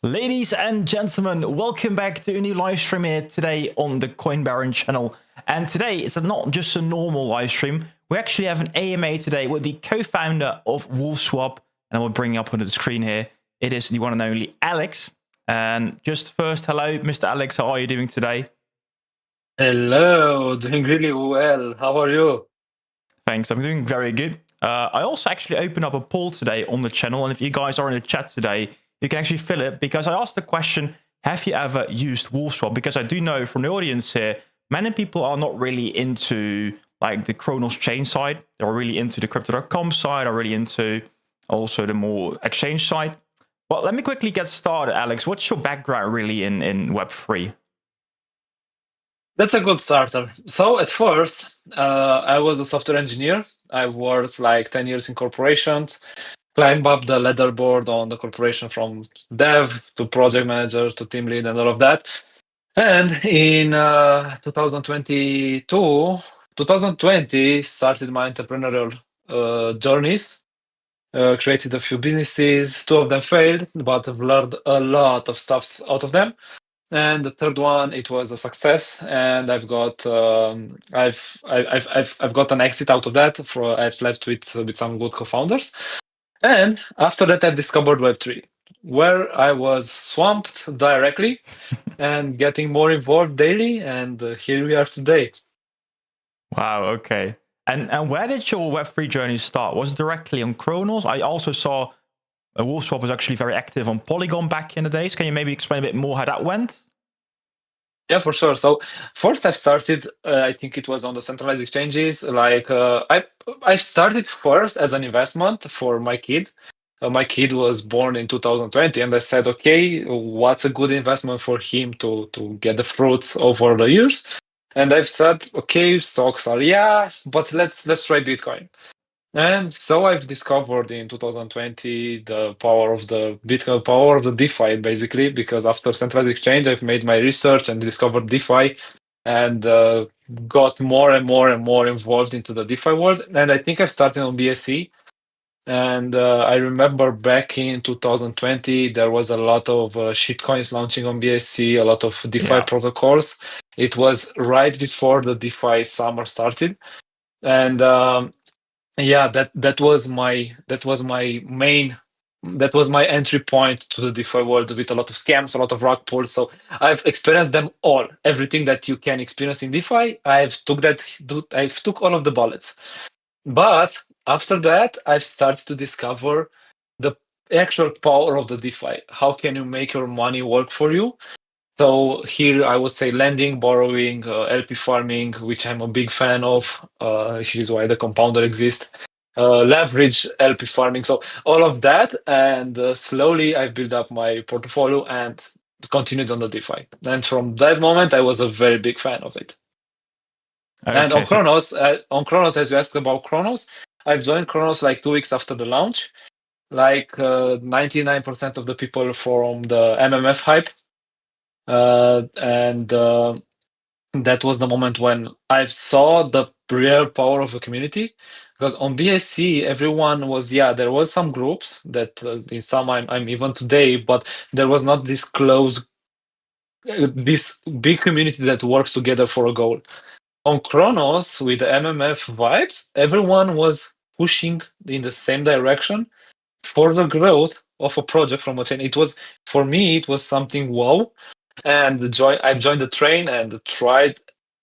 Ladies and gentlemen, welcome back to a new live stream here today on the Coin Baron channel. And today it's not just a normal live stream. We actually have an AMA today with the co-founder of WolfSwap, and I will bring up on the screen here. It is the one and only Alex. And just first, hello, Mr. Alex. How are you doing today? Hello, doing really well. How are you? Thanks. I'm doing very good. I also actually opened up a poll today on the channel, and if you guys are in the chat today, you can actually fill it because I asked the question, have you ever used WolfSwap? Because I do know from the audience here, many people are not really into like the Cronos chain side. They're really into the crypto.com side, are really into also the more exchange side. Well, let me quickly get started, Alex. What's your background really in Web3? That's a good starter. So at first, I was a software engineer. I worked like 10 years in corporations, climbed up the leaderboard on the corporation from dev to project manager to team lead and all of that. And in 2020, started my entrepreneurial journeys. Created a few businesses. Two of them failed, but I've learned a lot of stuff out of them. And the third one, it was a success, and I've got I've got an exit out of that. I've left with some good co-founders, and after that, I've discovered Web3, where I was swamped directly and getting more involved daily, and here we are today. Wow, okay. And where did your Web3 journey start? Was it directly on Cronos? I also saw WolfSwap was actually very active on Polygon back in the days. Can you maybe explain a bit more how that went? Yeah, for sure. So first, I've started. I think it was on the centralized exchanges. I started first as an investment for my kid. My kid was born in 2020, and I said, okay, what's a good investment for him to get the fruits over the years? And I've said, okay, stocks are but let's try Bitcoin. And so I've discovered in 2020 the power of the Bitcoin, power of the DeFi, basically, because after centralized exchange, I've made my research and discovered DeFi and got more and more and more involved into the DeFi world. And I think I started on BSC. And I remember back in 2020, there was a lot of shitcoins launching on BSC, a lot of DeFi protocols. It was right before the DeFi summer started. And yeah, that was my entry point to the DeFi world with a lot of scams, a lot of rug pulls. So I've experienced them all, everything that you can experience in DeFi. I've took all of the bullets. But after that, I've started to discover the actual power of the DeFi. How can you make your money work for you? So here I would say lending, borrowing, LP farming, which I'm a big fan of. Which is why the compounder exists. Leverage, LP farming. So all of that, and slowly I've built up my portfolio and continued on the DeFi. And from that moment, I was a very big fan of it. Okay, And on Cronos, as you asked about Cronos, I've joined Cronos like 2 weeks after the launch. Like 99% of the people from the MMF hype. And that was the moment when I saw the real power of a community. Because on BSC, everyone was, there was some groups that in some I'm even today, but there was not this close, this big community that works together for a goal. On Kronos, with the MMF vibes, everyone was pushing in the same direction for the growth of a project from a chain. It was, for me, it was something wow. And I've joined the train and tried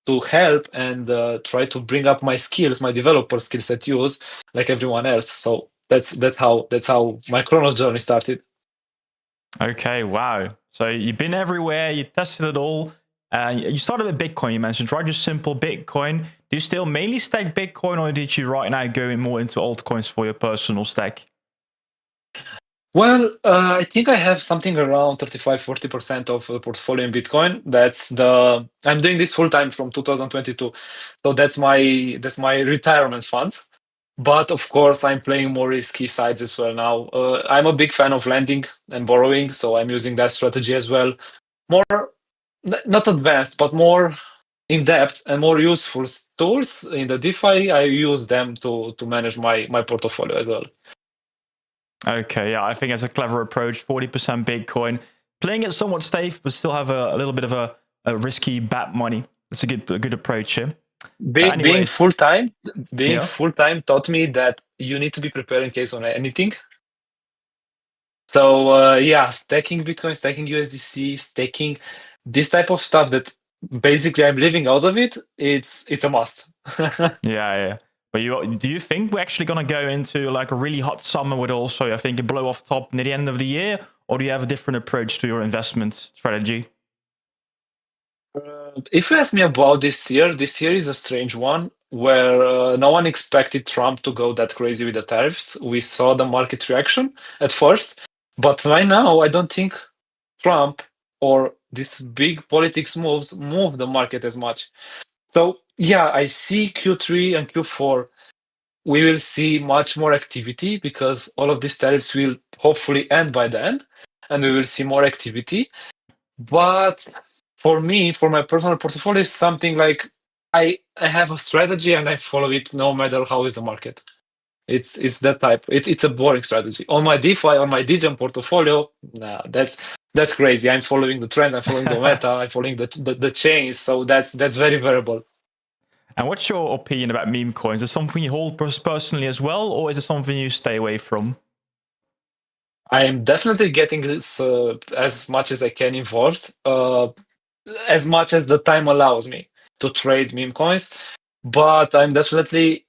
to help and try to bring up my skills, my developer skills at use, like everyone else. So that's how my Kronos journey started. Okay, wow. So you've been everywhere, you tested it all. You started with Bitcoin, you mentioned, right? Just simple Bitcoin. Do you still mainly stack Bitcoin, or did you right now go more into altcoins for your personal stack? Well, I think I have something around 35-40% of the portfolio in Bitcoin. I'm doing this full time from 2022. So that's my retirement funds. But of course, I'm playing more risky sides as well now. I'm a big fan of lending and borrowing, so I'm using that strategy as well. More, not advanced, but more in depth and more useful tools in the DeFi. I use them to manage my portfolio as well. Okay, yeah, I think that's a clever approach. 40% Bitcoin. playing it somewhat safe, but still have a little bit of a risky bet money. That's a good approach here. Being full time, Yeah. taught me that you need to be prepared in case of anything. So stacking Bitcoin, stacking USDC, staking this type of stuff that basically I'm living out of it. It's a must. Yeah. But do you think we're actually gonna go into like a really hot summer with also, I think, a blow off top near the end of the year, or do you have a different approach to your investment strategy? If you ask me about this year is a strange one where no one expected Trump to go that crazy with the tariffs. We saw the market reaction at first, but right now I don't think Trump or these big politics moves move the market as much. So yeah, I see Q3 and Q4. We will see much more activity because all of these tariffs will hopefully end by the end, and we will see more activity. But for me, for my personal portfolio, is something like I have a strategy and I follow it no matter how is the market. It's that type. It's a boring strategy. On my DeFi, on my DGEM portfolio, nah, that's crazy. I'm following the trend. I'm following the meta. I'm following the chains. So that's very variable. And what's your opinion about meme coins? Is it something you hold personally as well, or is it something you stay away from? I am definitely getting this as much as I can involved, as much as the time allows me to trade meme coins. But I'm definitely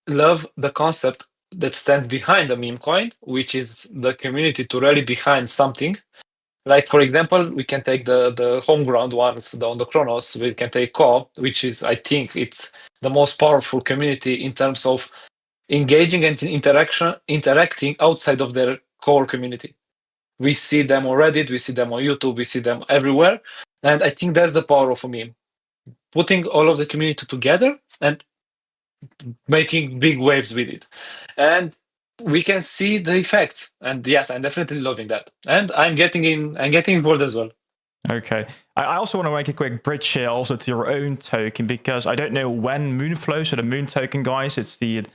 love the concept that stands behind the meme coin, which is the community to rally behind something. Like for example, we can take the home ground ones on the Cronos. We can take Co, which is I think it's the most powerful community in terms of engaging and interacting outside of their core community. We see them on Reddit, we see them on YouTube, we see them everywhere, and I think that's the power of a meme. Putting all of the community together and making big waves with it. And we can see the effects. And yes, I'm definitely loving that. And I'm getting involved as well. Okay. I also want to make a quick bridge here also to your own token, because I don't know when Moonflow, so the Moon token, guys, it's the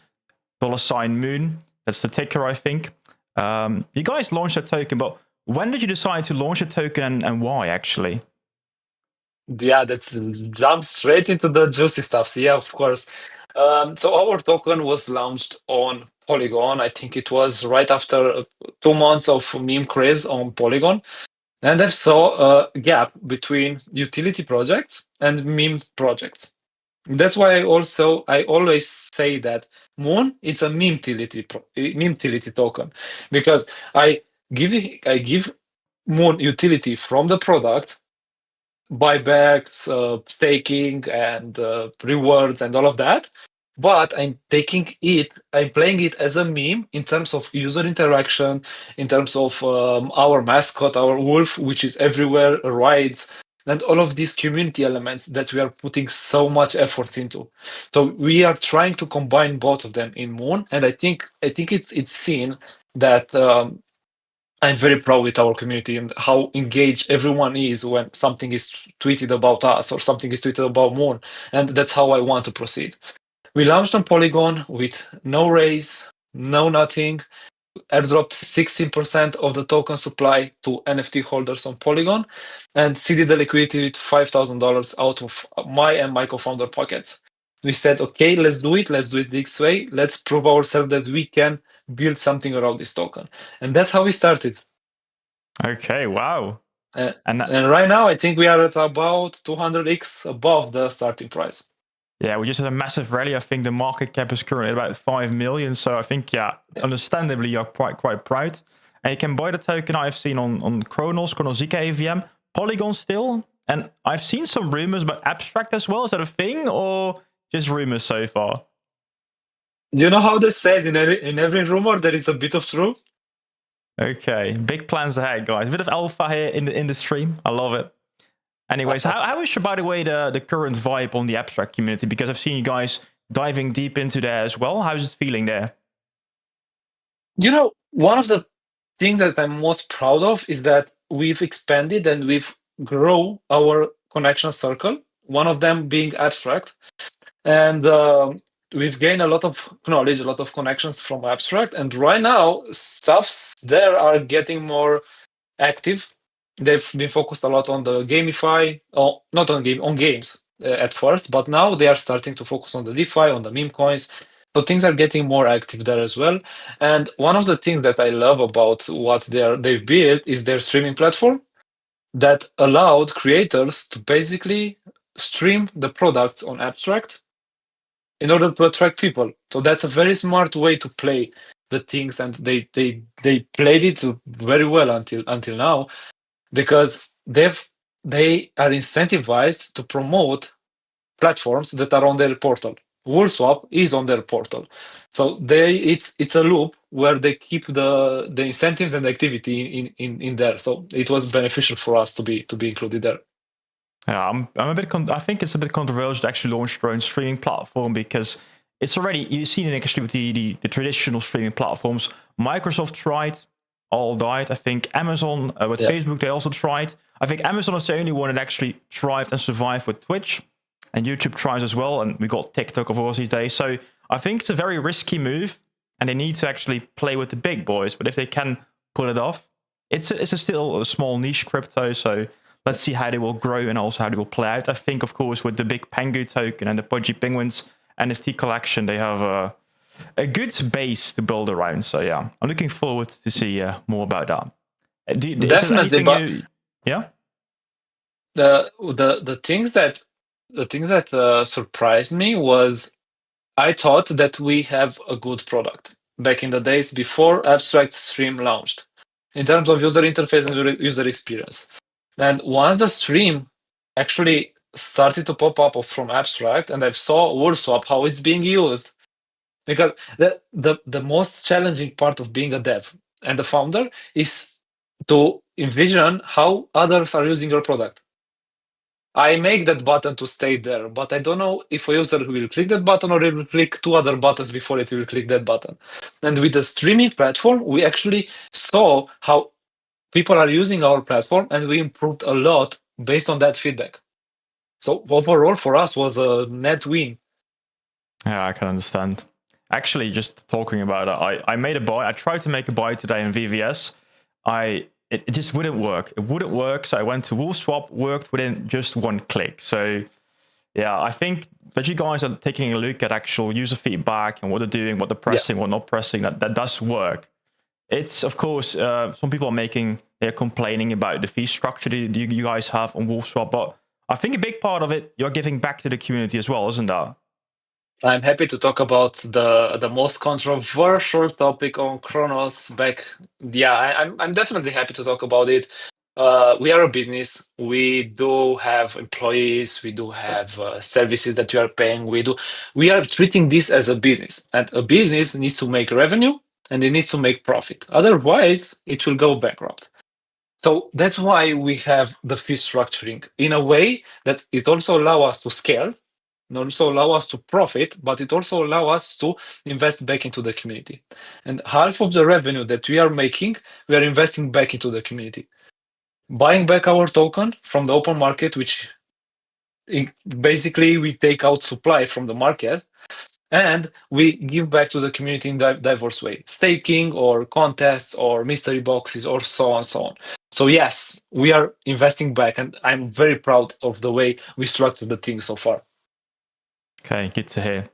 $Moon. That's the ticker, I think. You guys launched a token, but when did you decide to launch a token and why, actually? Yeah, that's jump straight into the juicy stuff. So yeah, of course. So our token was launched on Polygon. I think it was right after 2 months of meme craze on Polygon. And I saw a gap between utility projects and meme projects. That's why I always say that Moon it's a meme utility token, because I give Moon utility from the product, buybacks, staking, and rewards, and all of that. But I'm playing it as a meme in terms of user interaction, in terms of our mascot, our wolf, which is everywhere, rides, and all of these community elements that we are putting so much efforts into. So we are trying to combine both of them in Moon, and I think it's seen that I'm very proud with our community and how engaged everyone is when something is tweeted about us or something is tweeted about Moon, and that's how I want to proceed. We launched on Polygon with no raise, no nothing. Airdropped 16% of the token supply to NFT holders on Polygon, and seeded the liquidity with $5,000 out of my and my co-founder pockets. We said, okay, let's do it this way. Let's prove ourselves that we can build something around this token. And that's how we started. Okay, wow. And right now, I think we are at about 200x above the starting price. Yeah, we just had a massive rally. I think the market cap is currently about 5 million. So I think, understandably, you're quite proud. And you can buy the token I've seen on Cronos ZK AVM, Polygon still. And I've seen some rumors about Abstract as well. Is that a thing or just rumors so far? Do you know how this says in every rumor there is a bit of truth? Okay, big plans ahead, guys. A bit of alpha here in the stream. I love it. Anyways, how is, by the way, the current vibe on the Abstract community? Because I've seen you guys diving deep into there as well. How's it feeling there? You know, one of the things that I'm most proud of is that we've expanded and we've grown our connection circle, one of them being Abstract. And we've gained a lot of knowledge, a lot of connections from Abstract. And right now, stuffs there are getting more active. they've been focused a lot on the GameFi, or not on games at first, but now they are starting to focus on the DeFi, on the meme coins. So things are getting more active there as well. And one of the things that I love about what they've built is their streaming platform that allowed creators to basically stream the products on Abstract in order to attract people. So that's a very smart way to play the things, and they played it very well until now, because they are incentivized to promote platforms that are on their portal. WolfSwap is on their portal, so it's a loop where they keep the incentives and activity in there. So it was beneficial for us to be included there. Yeah, I'm a bit. I think it's a bit controversial to actually launch their own streaming platform, because it's already, you've seen it actually with the traditional streaming platforms. Microsoft tried, all died. I think Amazon with Facebook, they also tried. I think Amazon is the only one that actually thrived and survived with Twitch, and YouTube tries as well. And we got TikTok, of course, these days. So I think it's a very risky move, and they need to actually play with the big boys. But if they can pull it off, it's still a small niche crypto. So let's see how they will grow and also how they will play out. I think, of course, with the big Pengu token and the Pudgy Penguins NFT collection, they have a good base to build around. So yeah, I'm looking forward to see more about that. Definitely, but yeah. The things that surprised me was, I thought that we have a good product back in the days before Abstract Stream launched, in terms of user interface and user experience. And once the stream actually started to pop up from Abstract, and I saw WolfSwap, how it's being used, because the most challenging part of being a dev and a founder is to envision how others are using your product. I make that button to stay there, but I don't know if a user will click that button or it will click two other buttons before it will click that button. And with the streaming platform, we actually saw how people are using our platform, and we improved a lot based on that feedback. So overall, for us, was a net win. Yeah, I can understand. Actually, just talking about it, I made a buy. I tried to make a buy today in VVS. It just wouldn't work. It wouldn't work. So I went to WolfSwap, worked within just one click. So yeah, I think that you guys are taking a look at actual user feedback and what they're doing, what they're pressing, what not pressing. That does work. It's, of course, some people they're complaining about the fee structure that you guys have on WolfSwap, but I think a big part of it, you're giving back to the community as well, isn't that? I'm happy to talk about the most controversial topic on Cronos back. Yeah, I'm definitely happy to talk about it. We are a business. We do have employees. We do have services that we are paying. We are treating this as a business, and a business needs to make revenue and it needs to make profit. Otherwise, it will go bankrupt. So that's why we have the fee structuring in a way that it also allows us to scale, and also allow us to profit, but it also allows us to invest back into the community. And half of the revenue that we are making, we are investing back into the community. Buying back our token from the open market, which basically we take out supply from the market, and we give back to the community in diverse way, staking or contests or mystery boxes or so on, so on. So yes, we are investing back, and I'm very proud of the way we structured the thing so far. Okay, good to hear.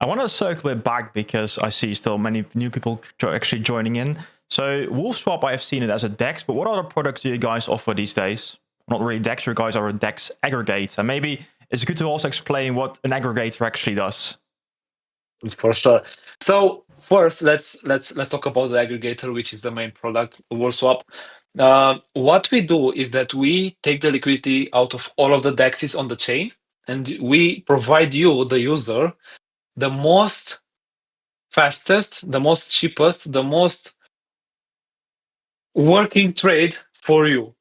I want to circle it back because I see still many new people actually joining in. So WolfSwap, I have seen it as a DEX, but what other products do you guys offer these days? Not really DEX, you guys are a DEX aggregator. Maybe it's good to also explain what an aggregator actually does. For sure. So first, let's talk about the aggregator, which is the main product, WolfSwap. What we do is that we take the liquidity out of all of the DEXs on the chain, and we provide you, the user, the most fastest, the most cheapest, the most working trade for you.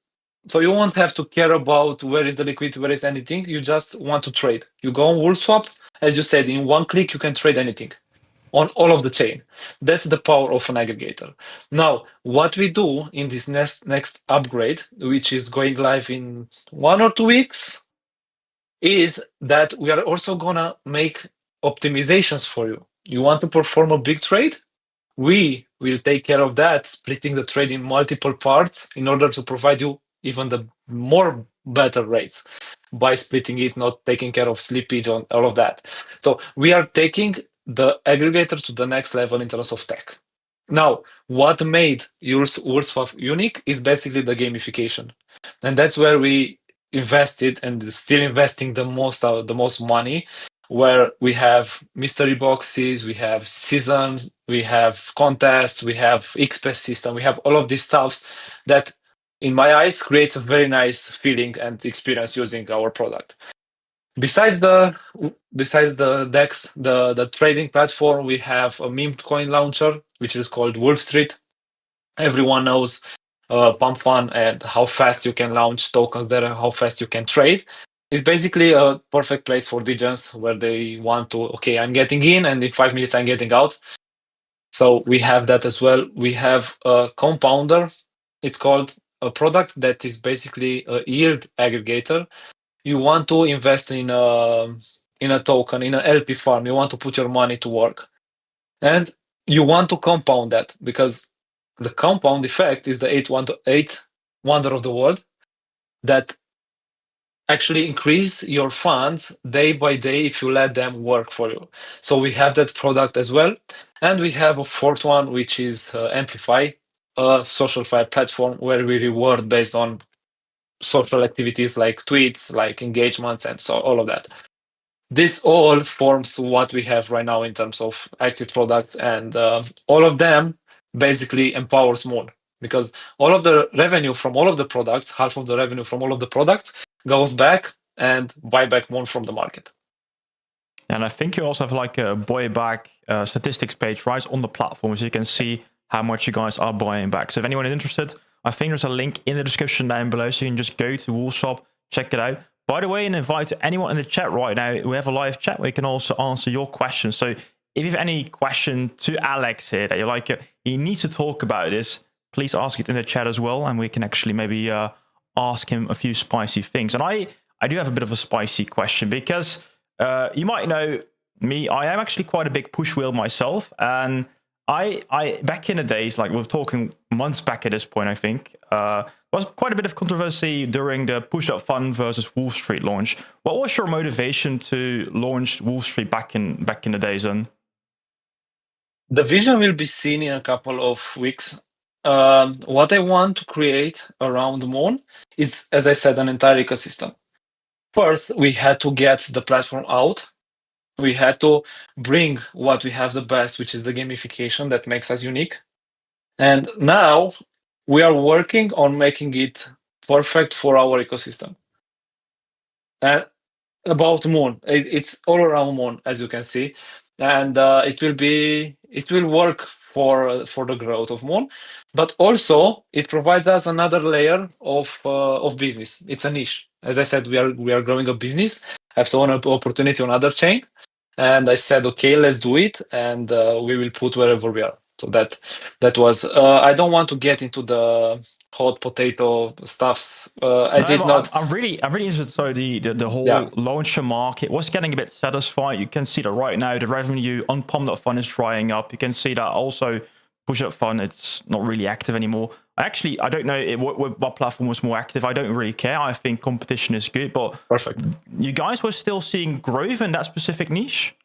So you won't have to care about where is the liquidity, where is anything. You just want to trade. You go on WolfSwap, as you said, in one click you can trade anything on all of the chain. That's the power of an aggregator. Now, what we do in this next upgrade, which is going live in 1 or 2 weeks, is that we are also gonna make optimizations for you. You want to perform a big trade? We will take care of that, splitting the trade in multiple parts in order to provide you even the more better rates by splitting it, not taking care of slippage on all of that. So we are taking the aggregator to the next level in terms of tech. Now, what made WolfSwap unique is basically the gamification, and that's where we invested and still investing the most money. Where we have mystery boxes, we have seasons, we have contests, we have XP system, we have all of these stuffs that, in my eyes, creates a very nice feeling and experience using our product. Besides the DEX, the trading platform, we have a meme coin launcher, which is called Wolf Street. Everyone knows Pump Fun and how fast you can launch tokens there and how fast you can trade. It's basically a perfect place for degens where they want to, okay, I'm getting in and in 5 minutes I'm getting out. So we have that as well. We have a compounder. It's called a product that is basically a yield aggregator. You want to invest in a token, in an LP farm. You want to put your money to work. And you want to compound that because the compound effect is the eighth wonder of the world that actually increase your funds day by day if you let them work for you. So we have that product as well. And we have a fourth one, which is Amplify, a social file platform where we reward based on social activities like tweets, like engagements, and so all of that. This all forms what we have right now in terms of active products, and all of them basically empowers more because all of the revenue from all of the products, half of the revenue from all of the products goes back and buy back more from the market. And I think you also have like a buy back statistics page right on the platform, so you can see how much you guys are buying back. So if anyone is interested, I think there's a link in the description down below, so you can just go to WolfSwap, check it out. By the way, an invite to anyone in the chat right now. We have a live chat where you can also answer your questions. So if you have any question to Alex here that you're like, he needs to talk about this, please ask it in the chat as well, and we can actually maybe ask him a few spicy things. And I do have a bit of a spicy question because you might know me. I am actually quite a big push wheel myself, and I back in the days, like we're talking months back at this point, I think, was quite a bit of controversy during the push-up fund versus Wolf Street launch. What was your motivation to launch Wolf Street back in the days then? The vision will be seen in a couple of weeks. What I want to create around Moon is, as I said, an entire ecosystem. First, we had to get the platform out. We had to bring what we have the best, which is the gamification that makes us unique. And now we are working on making it perfect for our ecosystem. And about Moon, it's all around Moon, as you can see, and it will work for the growth of Moon, but also it provides us another layer of business. It's a niche. As I said, we are growing a business. I saw an opportunity on other chain, and I said, okay, let's do it, and we will put wherever we are. So that was. I don't want to get into the hot potato stuffs. I'm really interested. So the whole launcher market was getting a bit satisfied. You can see that right now the revenue on Pump.fun is drying up. You can see that also Push-Up Fun, it's not really active anymore. Actually, I don't know what platform was more active. I don't really care. I think competition is good, but perfect. You guys were still seeing growth in that specific niche?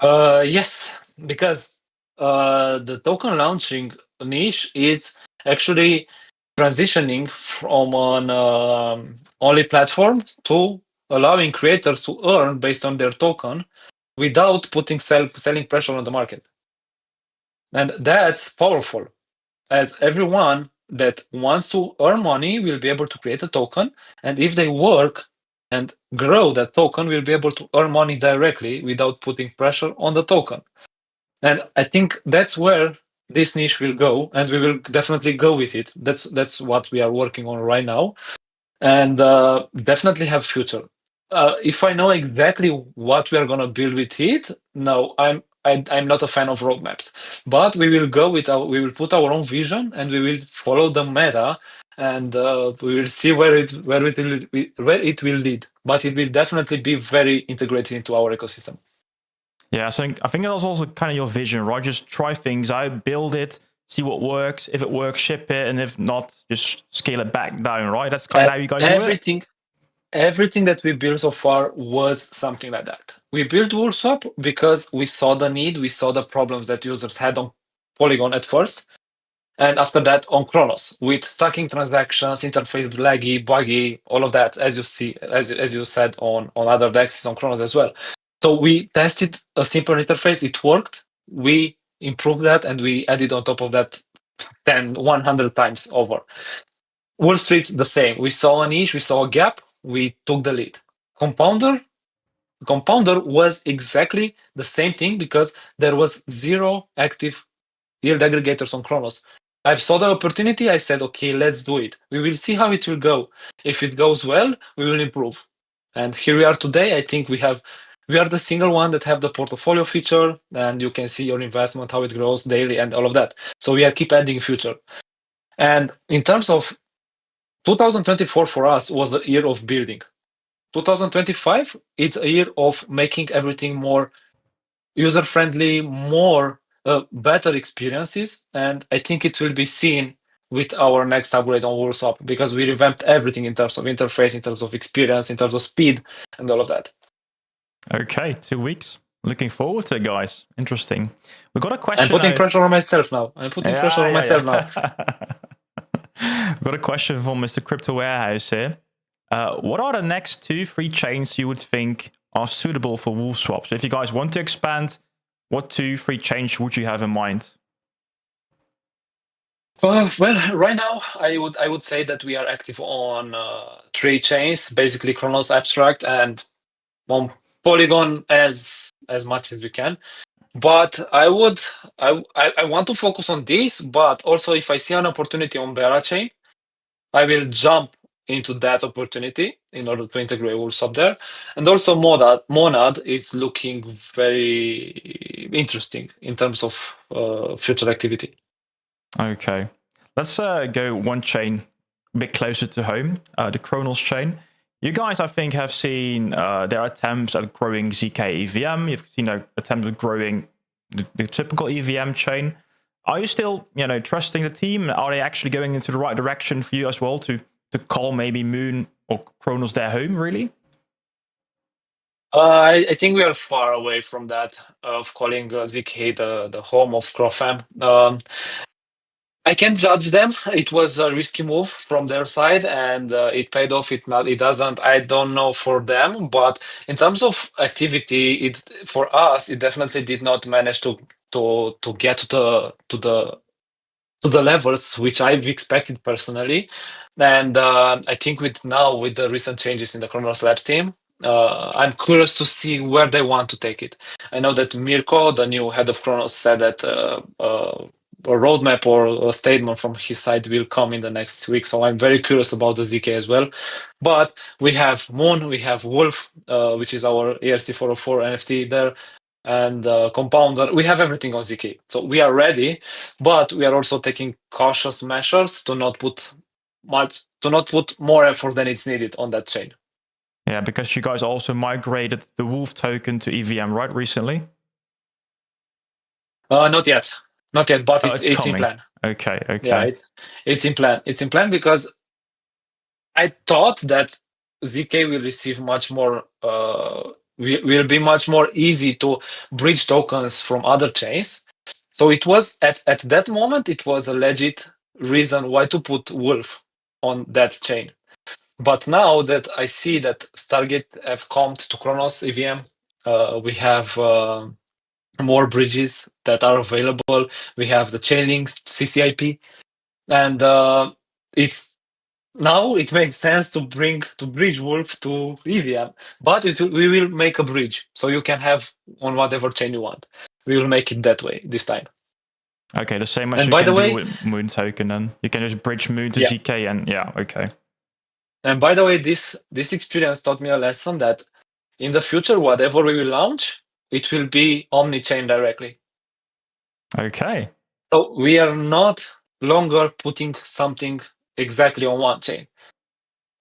Yes, because the token launching niche is actually transitioning from an only platform to allowing creators to earn based on their token without putting selling pressure on the market. And that's powerful, as everyone that wants to earn money will be able to create a token, and if they work and grow that token, will be able to earn money directly without putting pressure on the token. And I think that's where this niche will go, and we will definitely go with it. That's what we are working on right now, and definitely have future. If I know exactly what we are gonna build with it, no, I'm not a fan of roadmaps. But we will go with we will put our own vision, and we will follow the meta, and we will see where it will lead. But it will definitely be very integrated into our ecosystem. Yeah, so I think that was also kind of your vision, right? Just try things out, build it, see what works. If it works, ship it, and if not, just scale it back down, right? That's kind of how you guys do it. Everything that we built so far was something like that. We built WolfSwap because we saw the need, we saw the problems that users had on Polygon at first, and after that on Cronos with stacking transactions, interface laggy, buggy, all of that, as you see, as you said on other DEXs on Cronos as well. So we tested a simple interface, it worked. We improved that, and we added on top of that 100 times over. Wall Street, the same. We saw a niche, we saw a gap, we took the lead. Compounder was exactly the same thing because there was 0 active yield aggregators on Cronos. I saw the opportunity, I said, okay, let's do it. We will see how it will go. If it goes well, we will improve. And here we are today. I think we are the single one that have the portfolio feature, and you can see your investment, how it grows daily and all of that. So we are keep adding future. And in terms of 2024 for us was a year of building. 2025, it's a year of making everything more user-friendly, more better experiences, and I think it will be seen with our next upgrade on WolfSwap because we revamped everything in terms of interface, in terms of experience, in terms of speed, and all of that. Okay, 2 weeks. Looking forward to it, guys. Interesting. We got a question. I'm putting pressure on myself now. We've got a question from Mr. Crypto Warehouse here. What are the next 2-3 chains you would think are suitable for WolfSwap? So if you guys want to expand, what 2-3 chains would you have in mind? Well, right now I would say that we are active on 3 chains, basically Cronos, Abstract, and on Polygon as much as we can. But I want to focus on this, but also if I see an opportunity on Bera chain, I will jump into that opportunity in order to integrate WolfSwap there. And also Monad is looking very interesting in terms of future activity. Okay. Let's go one chain a bit closer to home, the Cronos chain. You guys, I think, have seen their attempts at growing ZK EVM. You've seen attempts at growing the typical EVM chain. Are you still, trusting the team? Are they actually going into the right direction for you as well to call maybe Moon or Cronos their home, really? I think we are far away from that, of calling ZK the home of CroFam. I can't judge them. It was a risky move from their side, and it paid off. It doesn't. I don't know for them, but in terms of activity, for us, it definitely did not manage to get to the levels which I've expected personally. And I think with the recent changes in the Cronos Labs team, I'm curious to see where they want to take it. I know that Mirko, the new head of Cronos, said that a roadmap or a statement from his side will come in the next week. So I'm very curious about the ZK as well. But we have Moon, we have Wolf, which is our ERC404 NFT there, and Compounder. We have everything on ZK. So we are ready, but we are also taking cautious measures to not put more effort than it's needed on that chain. Yeah, because you guys also migrated the Wolf token to EVM, right, recently? Not yet, but it's in plan. Okay. Yeah, it's in plan. It's in plan because I thought that ZK will receive much more. Will be much more easy to bridge tokens from other chains. So it was at that moment, it was a legit reason why to put Wolf on that chain. But now that I see that Stargate have come to Cronos EVM, we have more bridges that are available. We have the Chainlink CCIP, and it makes sense to bridge Wolf to EVM, but we will make a bridge so you can have on whatever chain you want. We will make it that way this time. Okay, the same as you can do with Moon token, then you can just bridge Moon to ZK, and okay. And by the way, this experience taught me a lesson that in the future, whatever we will launch, it will be omni-chain directly. Okay. So we are not longer putting something exactly on one chain.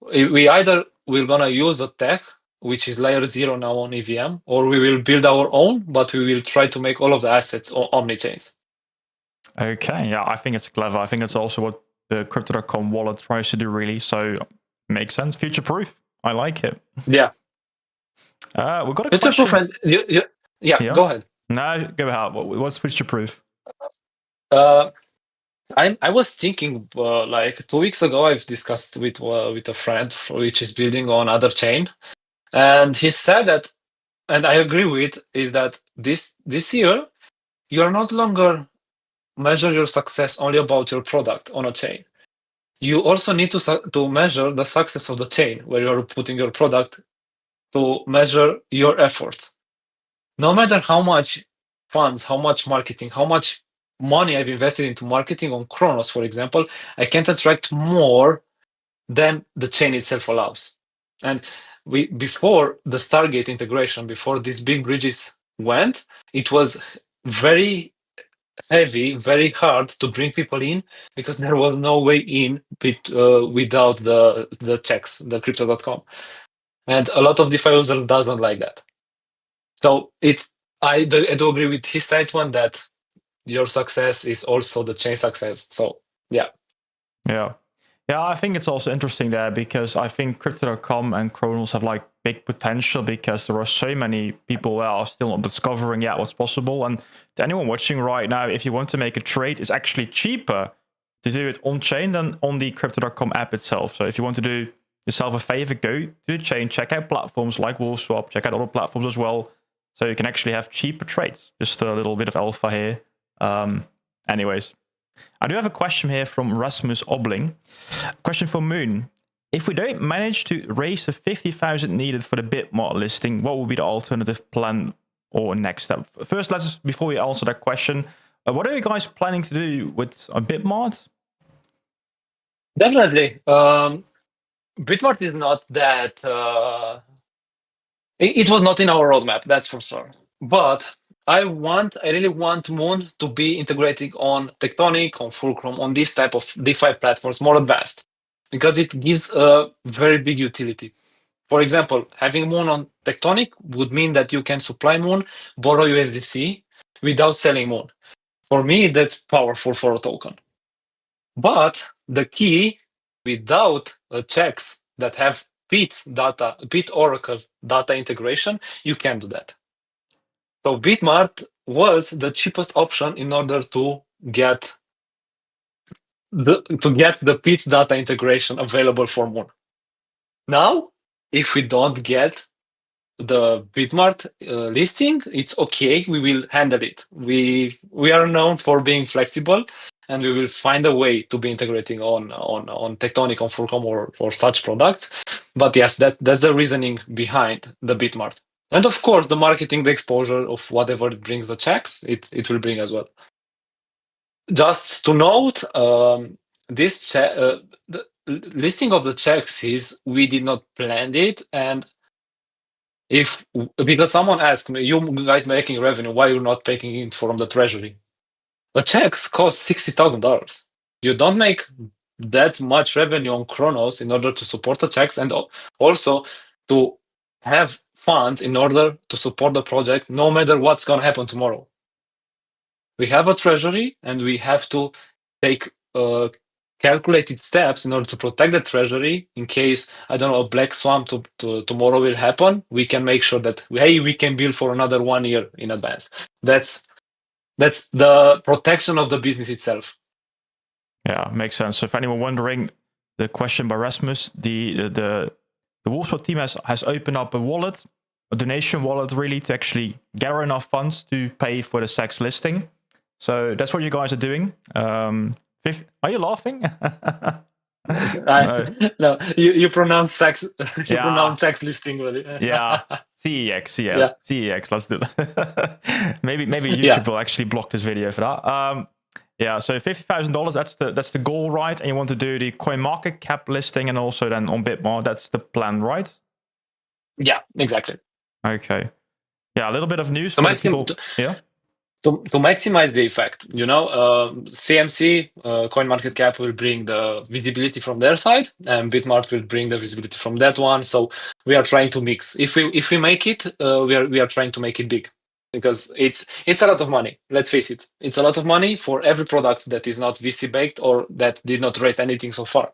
We're gonna use a tech which is layer 0 now on EVM, or we will build our own, but we will try to make all of the assets on omni-chains. Okay, yeah, I think it's clever. I think it's also what the Crypto.com wallet tries to do, really. So makes sense. Future proof. I like it. Yeah. We've got a Future proof, question. and yeah, Yeah. go ahead. No, go ahead. What's future proof? Uh, I was thinking like 2 weeks ago, I've discussed with a friend which is building on other chain, and he said that, and I agree with, is that this year you are not longer measure your success only about your product on a chain. You also need to measure the success of the chain where you are putting your product, to measure your efforts. No matter how much funds, how much marketing, how much money I've invested into marketing on Cronos, for example, I can't attract more than the chain itself allows. And before the Stargate integration, before these big bridges went, it was very heavy, very hard to bring people in because there was no way in without the checks, the crypto.com. And a lot of DeFi users doesn't like that. So I do agree with his statement that your success is also the chain success. So yeah. Yeah. Yeah, I think it's also interesting there because I think Crypto.com and Cronos have like big potential because there are so many people that are still not discovering yet what's possible. And to anyone watching right now, if you want to make a trade, it's actually cheaper to do it on chain than on the Crypto.com app itself. So if you want to do yourself a favor, go to the chain, check out platforms like WolfSwap, check out other platforms as well. So you can actually have cheaper trades. Just a little bit of alpha here. Anyways. I do have a question here from Rasmus Obling. Question for Moon. If we don't manage to raise the 50,000 needed for the Bitmart listing, what would be the alternative plan or next step? First, before we answer that question, what are you guys planning to do with Bitmart? Definitely. Bitmart is not that... it was not in our roadmap, that's for sure. But I really want Moon to be integrating on Tectonic, on Fulcrum, on this type of DeFi platforms, more advanced, because it gives a very big utility. For example, having Moon on Tectonic would mean that you can supply Moon, borrow USDC without selling Moon. For me, that's powerful for a token. But the key, without checks that have Bit Oracle data integration, you can't do that. So Bitmart was the cheapest option in order to get the Bit data integration available for Moon. Now, if we don't get the Bitmart listing, it's okay. We will handle it. We are known for being flexible, and we will find a way to be integrating on Tectonic, on Fulcrum, or such products. But yes, that's the reasoning behind the Bitmart. And of course, the marketing, the exposure of whatever it brings the checks, it will bring as well. Just to note, the listing of the checks is we did not plan it, and because someone asked me, you guys making revenue, why you're not taking it from the treasury? The checks cost $60,000. You don't make that much revenue on Cronos in order to support the checks, and also to have funds in order to support the project, no matter what's going to happen tomorrow. We have a treasury, and we have to take calculated steps in order to protect the treasury in case, I don't know, a black swan tomorrow will happen. We can make sure that we can build for another 1 year in advance. That's the protection of the business itself. Yeah, makes sense. So if anyone wondering, the question by Rasmus, the WolfSwap team has opened up a wallet, a donation wallet, really, to actually gather enough funds to pay for the SEX listing. So that's what you guys are doing. Are you laughing? No, you pronounce sex. You pronounce sex listing with it. Yeah, CEX. Let's do that. maybe YouTube will actually block this video for that. Yeah, so $50,000. That's the goal, right? And you want to do the CoinMarketCap listing, and also then on Bitmart. That's the plan, right? Yeah, exactly. Okay. Yeah, a little bit of news for the people. Yeah. To maximize the effect, CMC, CoinMarketCap will bring the visibility from their side, and Bitmart will bring the visibility from that one. So we are trying to mix. If we make it, we are trying to make it big. because it's a lot of money. Let's face it, it's a lot of money for every product that is not VC baked or that did not raise anything so far.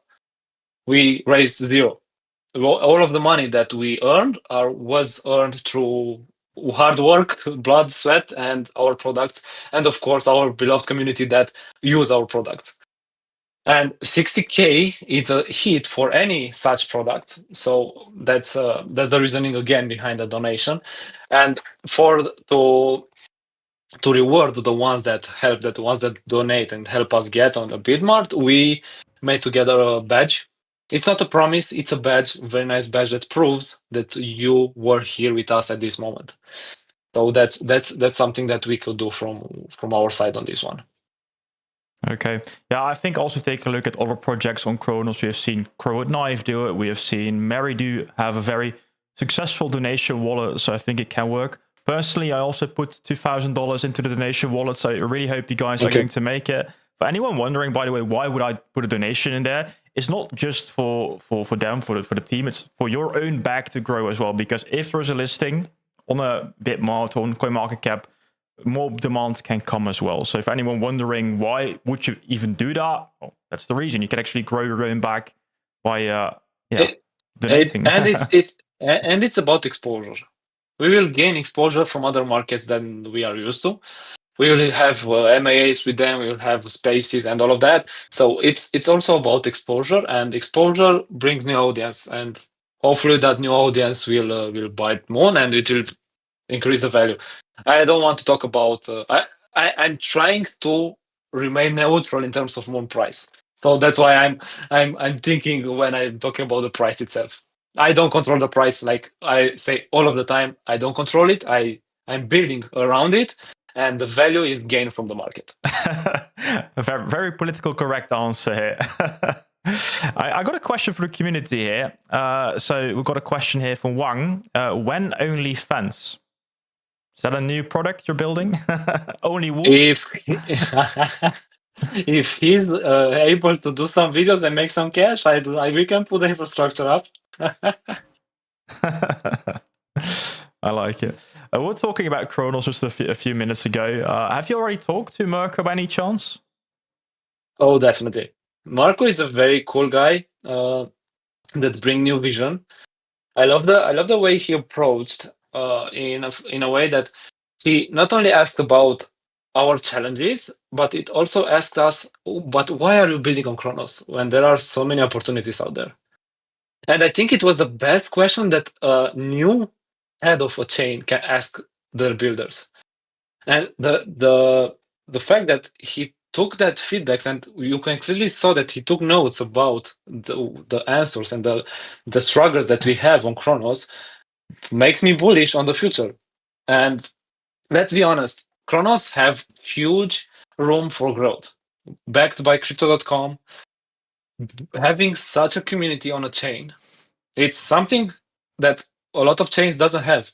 We raised zero. All of the money that we earned was earned through hard work, blood, sweat, and our products, and of course our beloved community that use our products. And 60K is a hit for any such product, so that's the reasoning again behind the donation. And to reward the ones that help, the ones that donate and help us get on the Bitmart, we made together a badge. It's not a promise, it's a badge, very nice badge that proves that you were here with us at this moment. So that's something that we could do from our side on this one. Okay. Yeah, I think also take a look at other projects on Cronos. We have seen Crow at Knife do it. We have seen Mary do have a very successful donation wallet, so I think it can work. Personally, I also put $2,000 into the donation wallet, so I really hope you guys are going to make it. For anyone wondering, by the way, why would I put a donation in there? It's not just for them, for the team. It's for your own bag to grow as well. Because if there's a listing on a Bitmart or on CoinMarketCap, more demand can come as well. So if anyone wondering why would you even do that, well, that's the reason. You can actually grow your own bag by donating. And it's about exposure. We will gain exposure from other markets than we are used to. We will have MAAs with them. We will have spaces and all of that. So it's also about exposure, and exposure brings new audience, and hopefully that new audience will bite more, and it will increase the value. I don't want to talk about. I'm trying to remain neutral in terms of moon price. So that's why I'm thinking when I'm talking about the price itself. I don't control the price, like I say all of the time. I don't control it. I'm building around it, and the value is gained from the market. A very, very political correct answer here. I got a question for the community here. So we've got a question here from Wang. When only fans? Is that a new product you're building? Only Wolf? If he's able to do some videos and make some cash, we can put the infrastructure up. I like it. We're talking about Cronos just a few minutes ago. Have you already talked to Mirko by any chance? Oh, definitely. Marco is a very cool guy that brings new vision. I love the way he approached in a way that he not only asked about our challenges, but it also asked us, but why are you building on Cronos when there are so many opportunities out there? And I think it was the best question that a new head of a chain can ask their builders. And the fact that he took that feedback, and you can clearly saw that he took notes about the answers and the struggles that we have on Cronos, makes me bullish on the future. And let's be honest, Cronos have huge room for growth. Backed by Crypto.com, having such a community on a chain, it's something that a lot of chains doesn't have.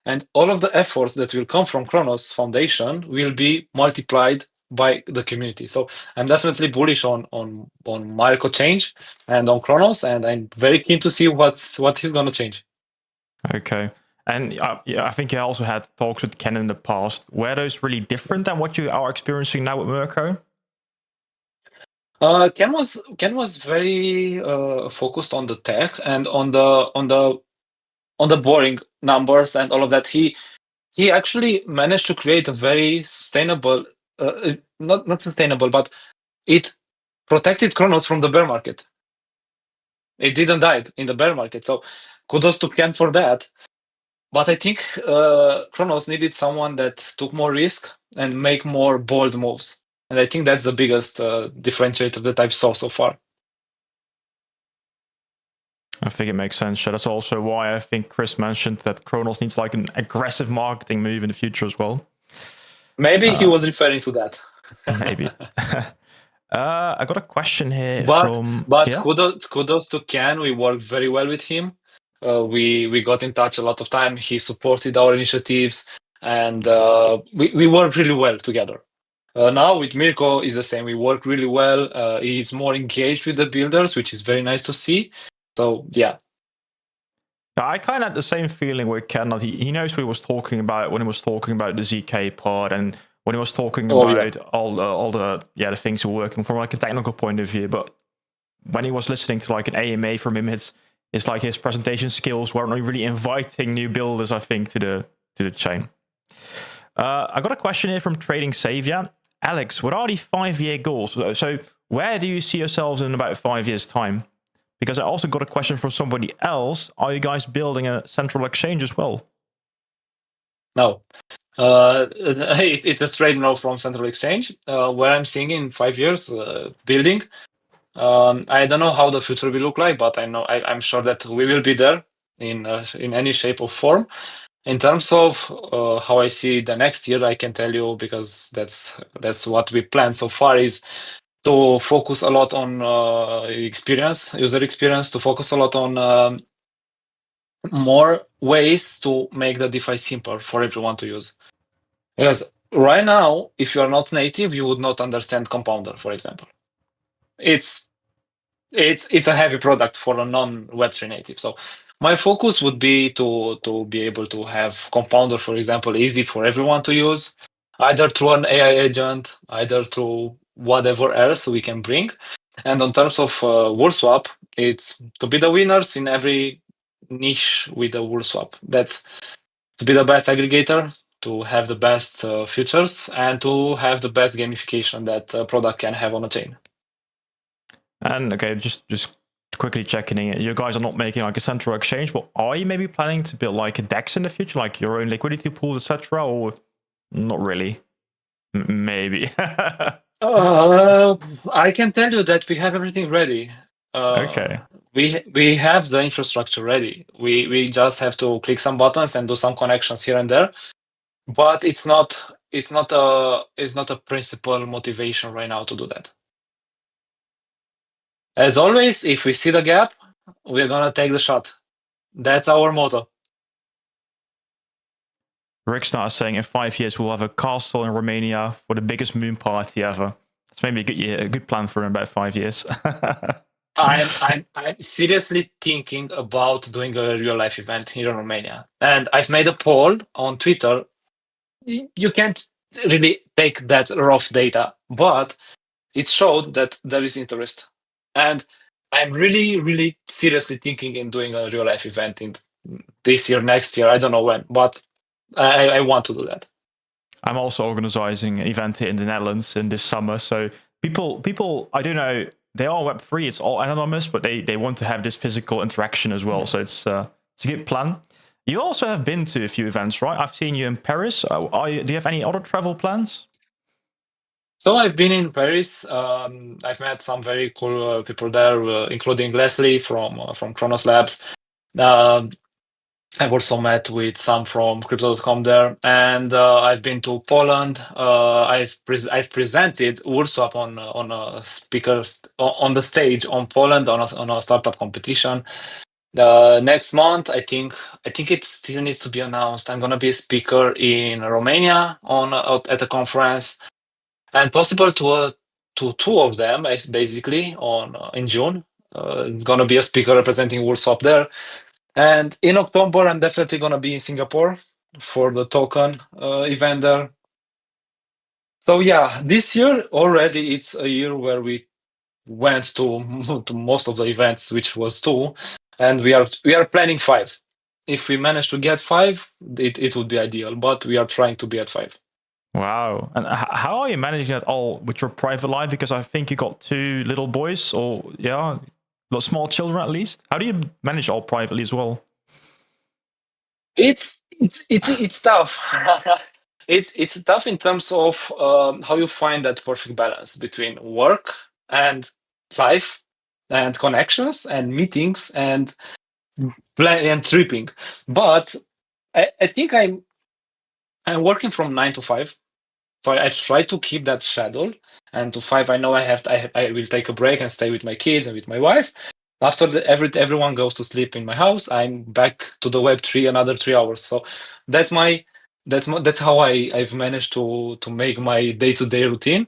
And all of the efforts that will come from Cronos Foundation will be multiplied by the community. So I'm definitely bullish on Marco change and on Cronos, and I'm very keen to see what he's going to change. Okay. And I think you also had talks with Ken in the past. Were those really different than what you are experiencing now with Mirko? Ken was very focused on the tech and on the boring numbers and all of that. He actually managed to create a very sustainable, not sustainable, but it protected Cronos from the bear market. It didn't die in the bear market. So kudos to Ken for that. But I think Cronos needed someone that took more risk and make more bold moves. And I think that's the biggest differentiator that I've saw so far. I think it makes sense. So that's also why I think Chris mentioned that Cronos needs like an aggressive marketing move in the future as well. Maybe he was referring to that. Maybe. I got a question here But kudos to Ken. We worked very well with him. We got in touch a lot of time. He supported our initiatives, and we worked really well together. Now with Mirko is the same. We work really well. He's more engaged with the builders, which is very nice to see. So yeah. I kind of had the same feeling with Ken. That he knows what he was talking about when he was talking about the ZK pod and when he was talking about all the the things we're working from like a technical point of view. But when he was listening to like an AMA from him, it's like his presentation skills weren't really inviting new builders, I think, to the chain. I got a question here from Trading Savior. Alex, what are the 5-year goals? So where do you see yourselves in about 5 years' time? Because I also got a question from somebody else. Are you guys building a central exchange as well? No. It's a straight no from central exchange. Where I'm seeing in 5 years building. I don't know how the future will look like, but I'm sure that we will be there in any shape or form. In terms of how I see the next year, I can tell you, because that's what we plan so far, is to focus a lot on user experience, to focus a lot on more ways to make the DeFi simpler for everyone to use. Because right now, if you are not native, you would not understand Compounder, for example. It's a heavy product for a non-Web3 native. So my focus would be to be able to have Compounder, for example, easy for everyone to use, either through an AI agent, either through whatever else we can bring. And on terms of WolfSwap, it's to be the winners in every niche with the WolfSwap. That's to be the best aggregator, to have the best features, and to have the best gamification that a product can have on a chain. And okay, just quickly checking in, you guys are not making like a central exchange, but are you maybe planning to build like a DEX in the future, like your own liquidity pool, etc., or not really? Maybe. I can tell you that we have everything ready. Okay. We have the infrastructure ready. We just have to click some buttons and do some connections here and there. But it's not a principal motivation right now to do that. As always, if we see the gap, we're gonna take the shot. That's our motto. Rickstar is saying in 5 years we'll have a castle in Romania for the biggest moon party ever. That's maybe a good plan for in about 5 years. I'm seriously thinking about doing a real life event here in Romania, and I've made a poll on Twitter. You can't really take that rough data, but it showed that there is interest, and I'm really, really seriously thinking in doing a real life event in this year, next year. I don't know when, but I want to do that. I'm also organizing an event here in the Netherlands in this summer. So people, I don't know, they are Web3. It's all anonymous, but they want to have this physical interaction as well. So it's a good plan. You also have been to a few events, right? I've seen you in Paris. Do you have any other travel plans? So I've been in Paris. I've met some very cool people there, including Leslie from Cronos Labs. I've also met with some from Crypto.com there, and I've been to Poland. I've presented WolfSwap on a speakers on the stage on Poland on a startup competition. Next month, I think it still needs to be announced. I'm gonna be a speaker in Romania at a conference, and possible to two of them basically in June. It's gonna be a speaker representing WolfSwap there. And in October, I'm definitely going to be in Singapore for the token event there. So yeah, this year already, it's a year where we went to most of the events, which was 2, and we are planning 5. If we manage to get 5, it would be ideal, but we are trying to be at 5. Wow. And how are you managing that all with your private life? Because I think you got 2 little boys, or small children at least. How do you manage all privately as well? It's tough. It's tough in terms of how you find that perfect balance between work and life and connections and meetings and tripping. But I think I'm working from 9 to 5. So I try to keep that schedule, and to 5 I know I will take a break and stay with my kids and with my wife. After everyone goes to sleep in my house, I'm back to the Web3 another 3 hours. So that's how I've managed to make my day-to-day routine.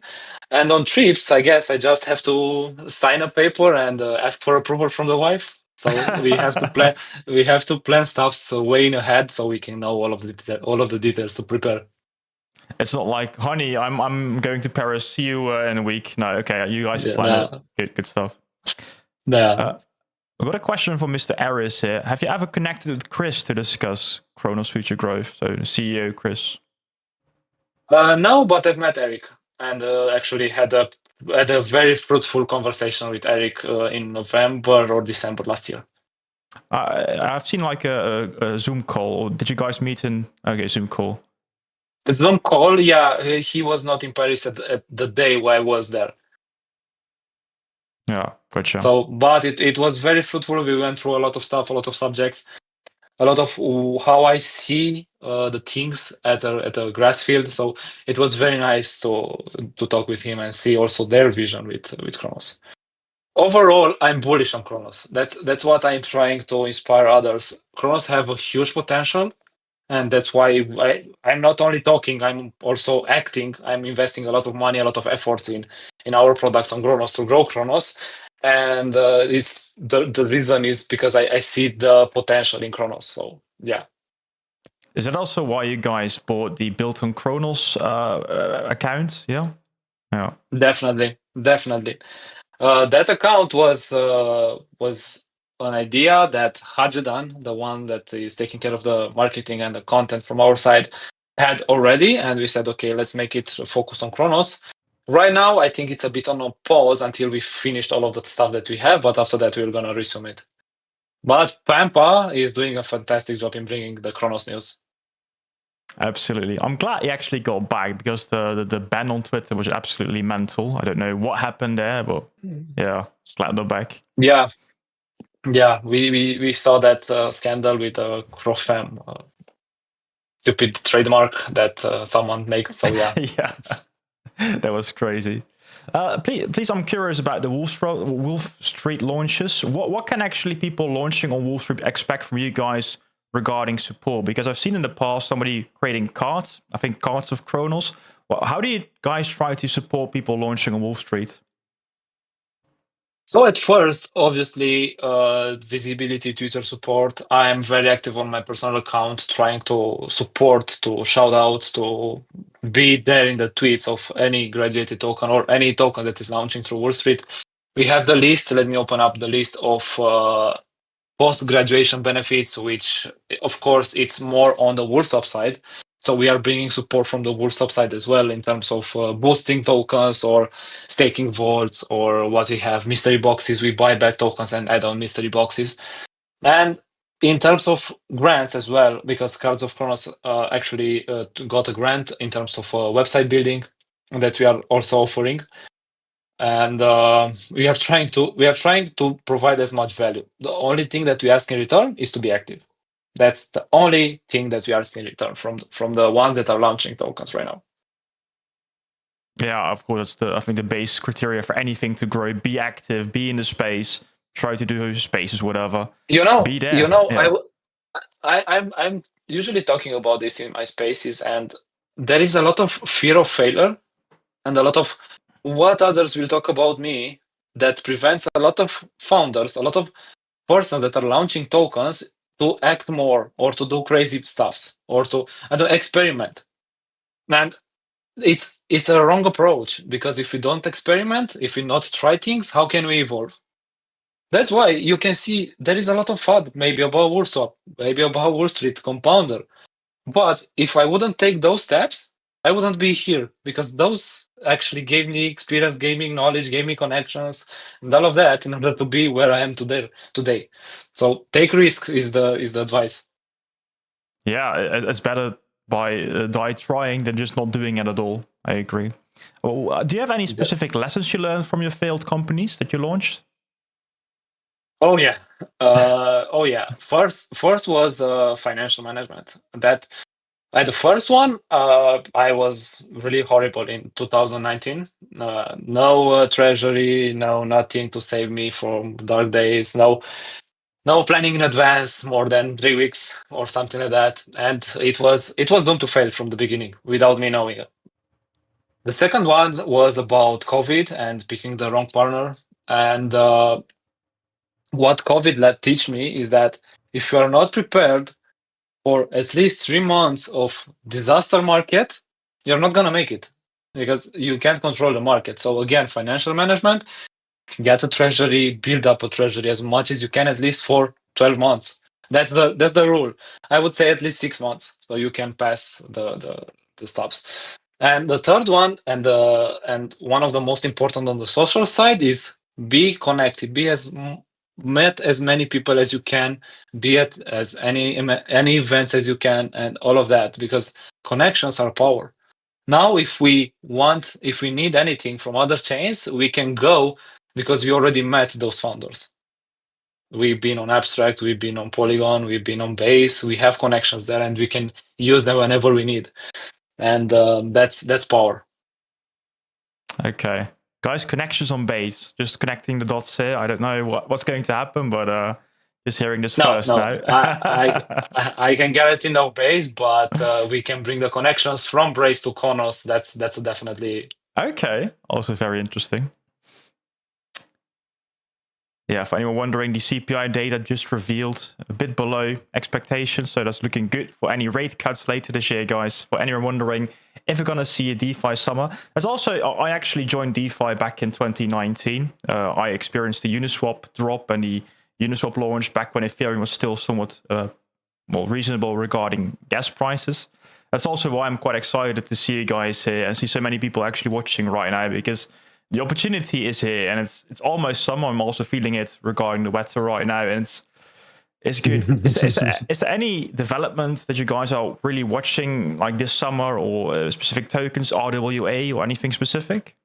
And on trips, I guess I just have to sign a paper and ask for approval from the wife. So we have to plan. We have to plan stuff so way in ahead, so we can know all of the details to prepare. It's not like, honey, I'm going to Paris. See you in a week. No, okay, you guys plan it. Good stuff. Yeah. I've got a question from Mr. Aris here. Have you ever connected with Chris to discuss Cronos future growth? So the CEO, Chris. No, but I've met Eric and actually had a very fruitful conversation with Eric in November or December last year. I've seen like a Zoom call. Or did you guys meet in? Okay, Zoom call. A Zoom call, yeah. He was not in Paris at the day where I was there. Yeah, gotcha. So, but it was very fruitful. We went through a lot of stuff, a lot of subjects, a lot of how I see the things at a grass field. So it was very nice to talk with him and see also their vision with Cronos. Overall, I'm bullish on Cronos. That's what I'm trying to inspire others. Cronos have a huge potential, and that's why I'm not only talking, I'm also acting. I'm investing a lot of money, a lot of efforts in our products on Cronos to grow Cronos. And it's the reason is because I see the potential in Cronos. So yeah. Is that also why you guys bought the Built on Cronos account? Yeah. Yeah. Definitely. That account was an idea that Hajedan, the one that is taking care of the marketing and the content from our side, had already, and we said, okay, let's make it focused on Cronos. Right now, I think it's a bit on a pause until we finished all of the stuff that we have, but after that, we're gonna resume it. But Pampa is doing a fantastic job in bringing the Cronos news. Absolutely. I'm glad he actually got back because the ban on Twitter was absolutely mental. I don't know what happened there, but yeah, glad they're back. Yeah. We saw that scandal with Crofam, stupid trademark that someone makes. So yeah. Yeah. That was crazy. Please, I'm curious about the Wolf Street launches. What can actually people launching on Wolf Street expect from you guys regarding support? Because I've seen in the past somebody creating cards, I think cards of Cronos. Well, how do you guys try to support people launching on Wolf Street? So at first, obviously, visibility, Twitter support. I am very active on my personal account, trying to support, to shout out, to be there in the tweets of any graduated token or any token that is launching through Wall Street. We have the list. Let me open up the list of post-graduation benefits, which, of course, it's more on the WolfSwap side. So we are bringing support from the WolfSwap side as well in terms of boosting tokens or staking vaults, or what we have, mystery boxes. We buy back tokens and add on mystery boxes. And in terms of grants as well, because Cards of Cronos actually got a grant in terms of website building that we are also offering. And we are trying to provide as much value. The only thing that we ask in return is to be active. That's the only thing that we ask in return from the ones that are launching tokens right now. Yeah, of course. I think the base criteria for anything to grow: be active, be in the space, try to do spaces, whatever. Be there. Yeah. I'm usually talking about this in my spaces, and there is a lot of fear of failure and a lot of what others will talk about me that prevents a lot of founders, a lot of persons that are launching tokens to act more or to do crazy stuffs or to experiment. And it's a wrong approach, because if we don't experiment, if we not try things, how can we evolve? That's why you can see there is a lot of FUD, maybe about WolfSwap, maybe about Wall Street Compounder. But if I wouldn't take those steps, I wouldn't be here, because those actually gave me experience, gave me knowledge, gave me connections, and all of that in order to be where I am today. So take risks is the advice. Yeah, it's better by die trying than just not doing it at all. I agree. Well, do you have any specific lessons you learned from your failed companies that you launched? Oh yeah. First was financial management. That at the first one, I was really horrible in 2019. No treasury, no nothing to save me from dark days. No planning in advance more than 3 weeks or something like that, and it was doomed to fail from the beginning without me knowing it. The second one was about COVID and picking the wrong partner, and what COVID teach me is that if you are not prepared for at least 3 months of disaster market, you're not gonna make it because you can't control the market. So again, financial management, get a treasury, build up a treasury as much as you can, at least for 12 months. That's the rule. I would say at least 6 months, so you can pass the stops. And the third one, and one of the most important on the social side, is be connected. Met as many people as you can, be at as any events as you can, and all of that, because connections are power. Now, if we need anything from other chains, we can go because we already met those founders. We've been on Abstract, we've been on Polygon, we've been on Base. We have connections there, and we can use them whenever we need. And that's power. Okay. Guys, connections on Base. Just connecting the dots here. I don't know what's going to happen, but just hearing this first now. I can guarantee no Base, but we can bring the connections from Base to Cronos. That's definitely... Okay. Also very interesting. Yeah, for anyone wondering, the CPI data just revealed a bit below expectations, so that's looking good for any rate cuts later this year, guys. For anyone wondering if we're going to see a DeFi summer. There's also, I actually joined DeFi back in 2019. I experienced the Uniswap drop and the Uniswap launch back when Ethereum was still somewhat more reasonable regarding gas prices. That's also why I'm quite excited to see you guys here and see so many people actually watching right now, because the opportunity is here, and it's almost summer. I'm also feeling it regarding the weather right now, and it's good. Is there any development that you guys are really watching like this summer, or specific tokens, RWA, or anything specific?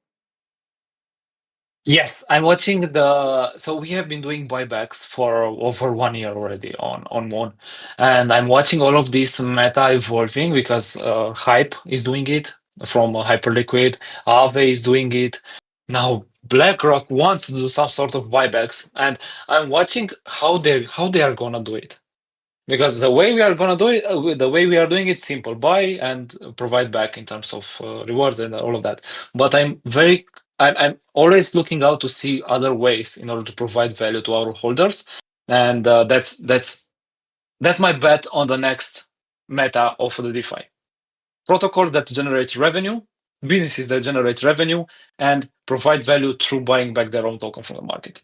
Yes, I'm watching so we have been doing buybacks for over 1 year already on Moon, and I'm watching all of this meta evolving because Hype is doing it from Hyperliquid, Aave is doing it. Now BlackRock wants to do some sort of buybacks, and I'm watching how they are gonna do it. Because the way we are gonna do it, the way we are doing it, simple: buy and provide back in terms of rewards and all of that. But I'm always looking out to see other ways in order to provide value to our holders, and that's my bet on the next meta of the DeFi. Protocols that generate revenue, businesses that generate revenue, and provide value through buying back their own token from the market.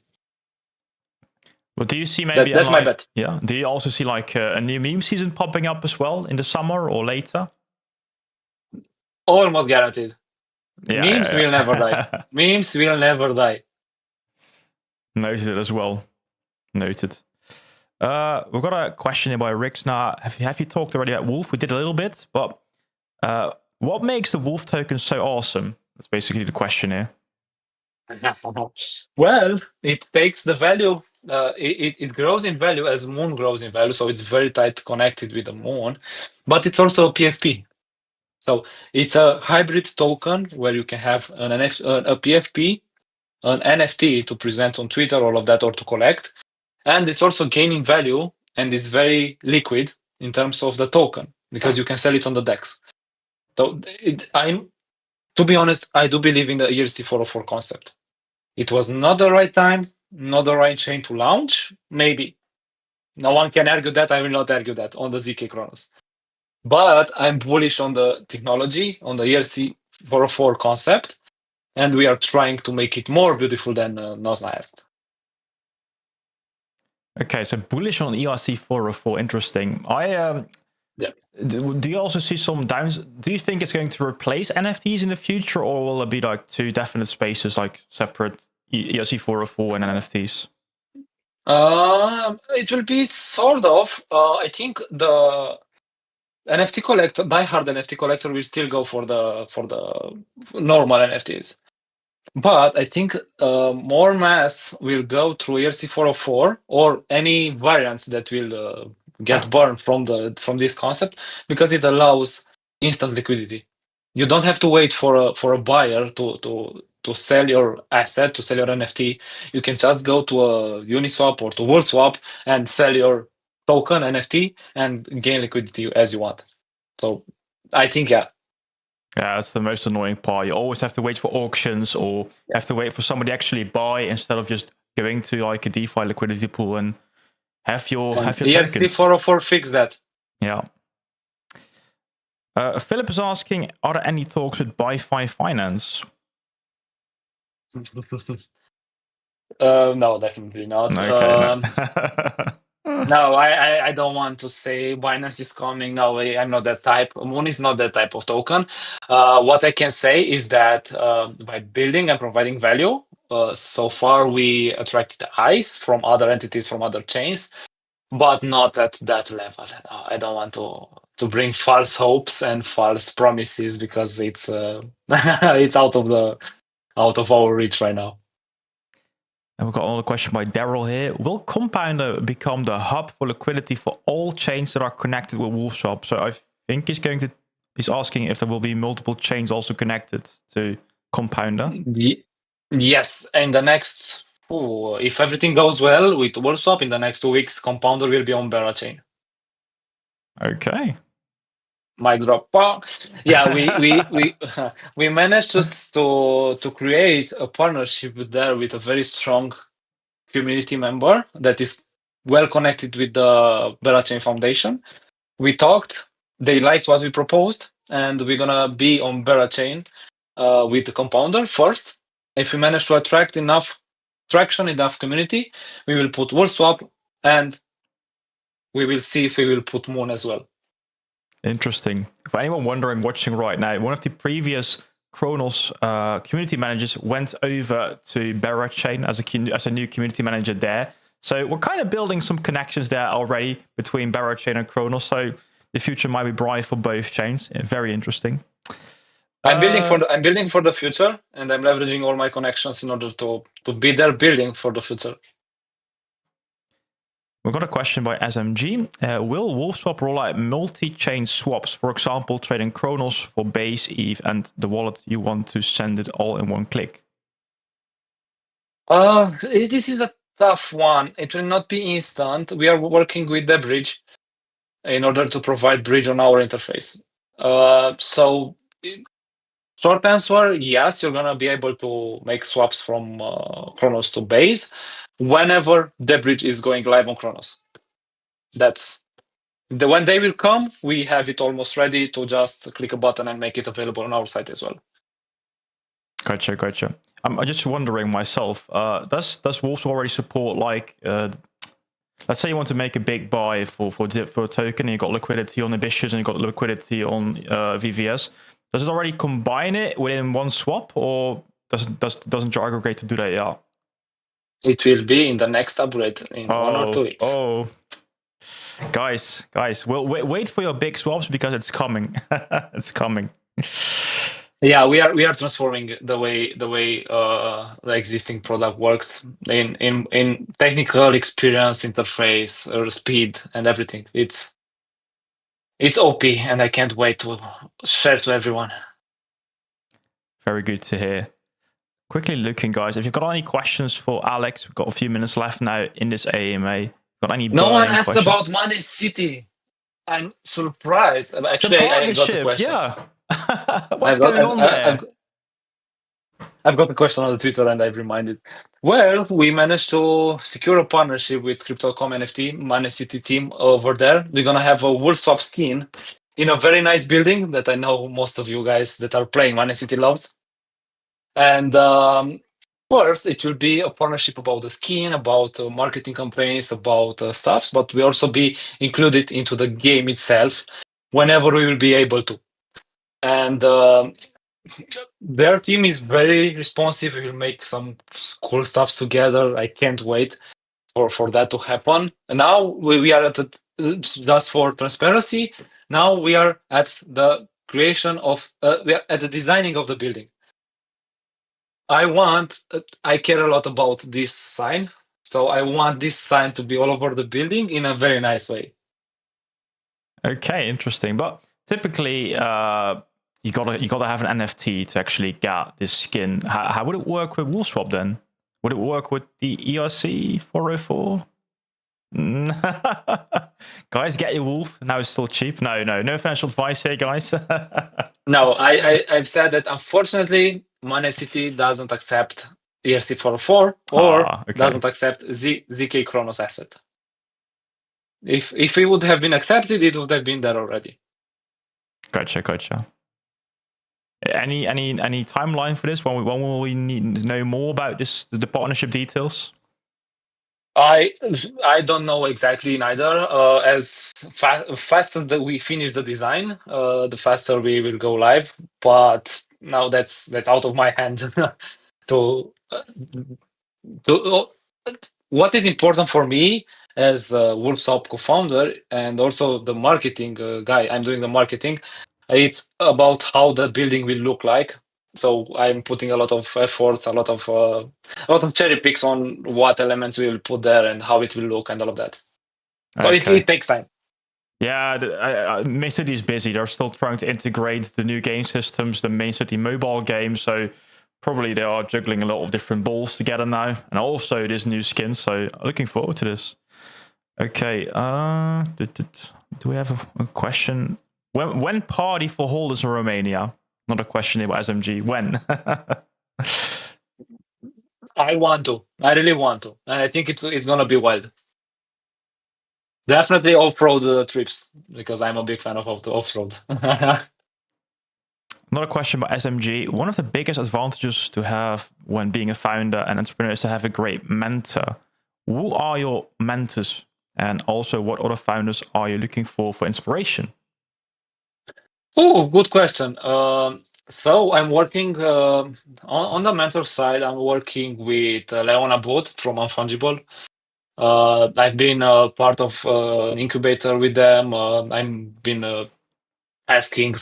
Well, do you see maybe that's my bet? Yeah. Do you also see like a new meme season popping up as well in the summer or later? Almost guaranteed. Memes will never die. Memes will never die. Noted as well. Noted. We've got a question here by Rix. Now, have you talked already about Wolf? We did a little bit, but what makes the Wolf token so awesome? That's basically the question here. Well, it takes the value. It grows in value as Moon grows in value, so it's very tight connected with the Moon. But it's also a PFP. So it's a hybrid token where you can have a PFP, an NFT to present on Twitter, all of that, or to collect. And it's also gaining value, and it's very liquid in terms of the token because you can sell it on the DEX. So to be honest, I do believe in the ERC-404 concept. It was not the right time, not the right chain to launch. Maybe. No one can argue that. I will not argue that on the ZK Cronos. But I'm bullish on the technology, on the ERC-404 concept, and we are trying to make it more beautiful than Nosnice. Okay, so bullish on ERC-404. Interesting. Do you also see some downs? Do you think it's going to replace NFTs in the future, or will it be like two definite spaces, like separate ERC-404 and NFTs? It will be sort of. I think the NFT collector, diehard NFT collector, will still go for the normal NFTs. But I think more mass will go through ERC-404 or any variants that will get burned from this concept, because it allows instant liquidity. You don't have to wait for a buyer to sell your asset, to sell your NFT. You can just go to a Uniswap or to WolfSwap and sell your token NFT and gain liquidity as you want. So I think, yeah, that's the most annoying part. You always have to wait for auctions, or have to wait for somebody to actually buy instead of just going to like a DeFi liquidity pool and have your ERC tokens. 404 fix that. Yeah. Philip is asking, are there any talks with BiFi Finance? No, definitely not. Okay, No, I don't want to say Binance is coming. No, I'm not that type. Moon is not that type of token. What I can say is that by building and providing value, so far we attracted eyes from other entities, from other chains, but not at that level. I don't want to bring false hopes and false promises because it's it's out of our reach right now. And we've got another question by Daryl here. Will Compounder become the hub for liquidity for all chains that are connected with WolfSwap? So I think he's asking if there will be multiple chains also connected to Compounder. Yes, in the next, if everything goes well with WolfSwap, in the next 2 weeks, Compounder will be on Bera chain. Okay. Mic drop. Yeah, we managed to create a partnership there with a very strong community member that is well connected with the Bera Chain Foundation. We talked, they liked what we proposed, and we're gonna be on Bera Chain with the Compounder first. If we manage to attract enough traction, enough community, we will put WolfSwap, and we will see if we will put Moon as well. Interesting. For anyone wondering, watching right now, one of the previous Cronos community managers went over to Bera Chain as a new community manager there. So we're kind of building some connections there already between Bera Chain and Cronos. So the future might be bright for both chains. Very interesting. I'm building for the future, and I'm leveraging all my connections in order to be there building for the future. We've got a question by SMG. Will WolfSwap roll out multi-chain swaps, for example, trading Cronos for base ETH and the wallet you want to send it all in one click? This is a tough one. It will not be instant. We are working with the bridge in order to provide bridge on our interface. So short answer, yes, you're gonna be able to make swaps from Cronos to base whenever the bridge is going live on Cronos. That's when they will come, we have it almost ready to just click a button and make it available on our site as well. Gotcha. I'm just wondering myself, does WolfSwap already support, like, let's say you want to make a big buy for a token and you've got liquidity on Attribution and you've got liquidity on VVS. Does it already combine it within one swap, or doesn't your aggregator do that yet? It will be in the next upgrade in 1 or 2 weeks. Oh, guys, well, wait for your big swaps because it's coming. It's coming. Yeah, we are transforming the way the existing product works in technical experience, interface, speed, and everything. It's OP, and I can't wait to share to everyone. Very good to hear. Quickly looking, guys, if you've got any questions for Alex, we've got a few minutes left now in this AMA. Got any No one asked questions? about Money City. I'm surprised. Actually, I got a question. Yeah. What's going on there? I've got a question on the Twitter and I've reminded. Well, we managed to secure a partnership with Crypto.com NFT, Money City team over there. We're going to have a WolfSwap skin in a very nice building that I know most of you guys that are playing Money City loves. And first, it will be a partnership about the skin, about marketing campaigns, about stuff, but we also be included into the game itself whenever we will be able to. And their team is very responsive. We will make some cool stuff together. I can't wait for that to happen. And now we are at just for transparency. Now we are at the creation of we are at the designing of the building. I care a lot about this sign, so I want this sign to be all over the building in a very nice way. Okay, interesting. But typically, you gotta have an NFT to actually get this skin. How would it work with WolfSwap then? Would it work with the ERC 404? Guys, get your Wolf. Now it's still cheap. No financial advice here, guys. No, I've said that unfortunately, Money City doesn't accept ERC-404 or okay. doesn't accept ZK Cronos asset. If it would have been accepted, it would have been there already. Gotcha. Any timeline for this? When will we need to know more about this, the partnership details? I don't know exactly neither. As faster that we finish the design, the faster we will go live. But now that's out of my hand. to what is important for me as WolfSwap co-founder and also the marketing guy, I'm doing the marketing. It's about how the building will look like. So I'm putting a lot of efforts, a lot of cherry picks on what elements we will put there and how it will look and all of that. So it takes time. Yeah, Main City is busy. They're still trying to integrate the new game systems, the Main City mobile game. So probably they are juggling a lot of different balls together now. And also this new skin. So looking forward to this. Okay. Do we have a question? When party for holders in Romania? Not a question about SMG. When? I want to. I really want to. And I think it's going to be wild. Definitely off-road trips, because I'm a big fan of off-road. Another question about SMG. One of the biggest advantages to have when being a founder and entrepreneur is to have a great mentor. Who are your mentors? And also, what other founders are you looking for inspiration? Oh, good question. So I'm working on the mentor side. I'm working with Leon Abud from Unfungible. I've been part of an incubator with them. I've been asking,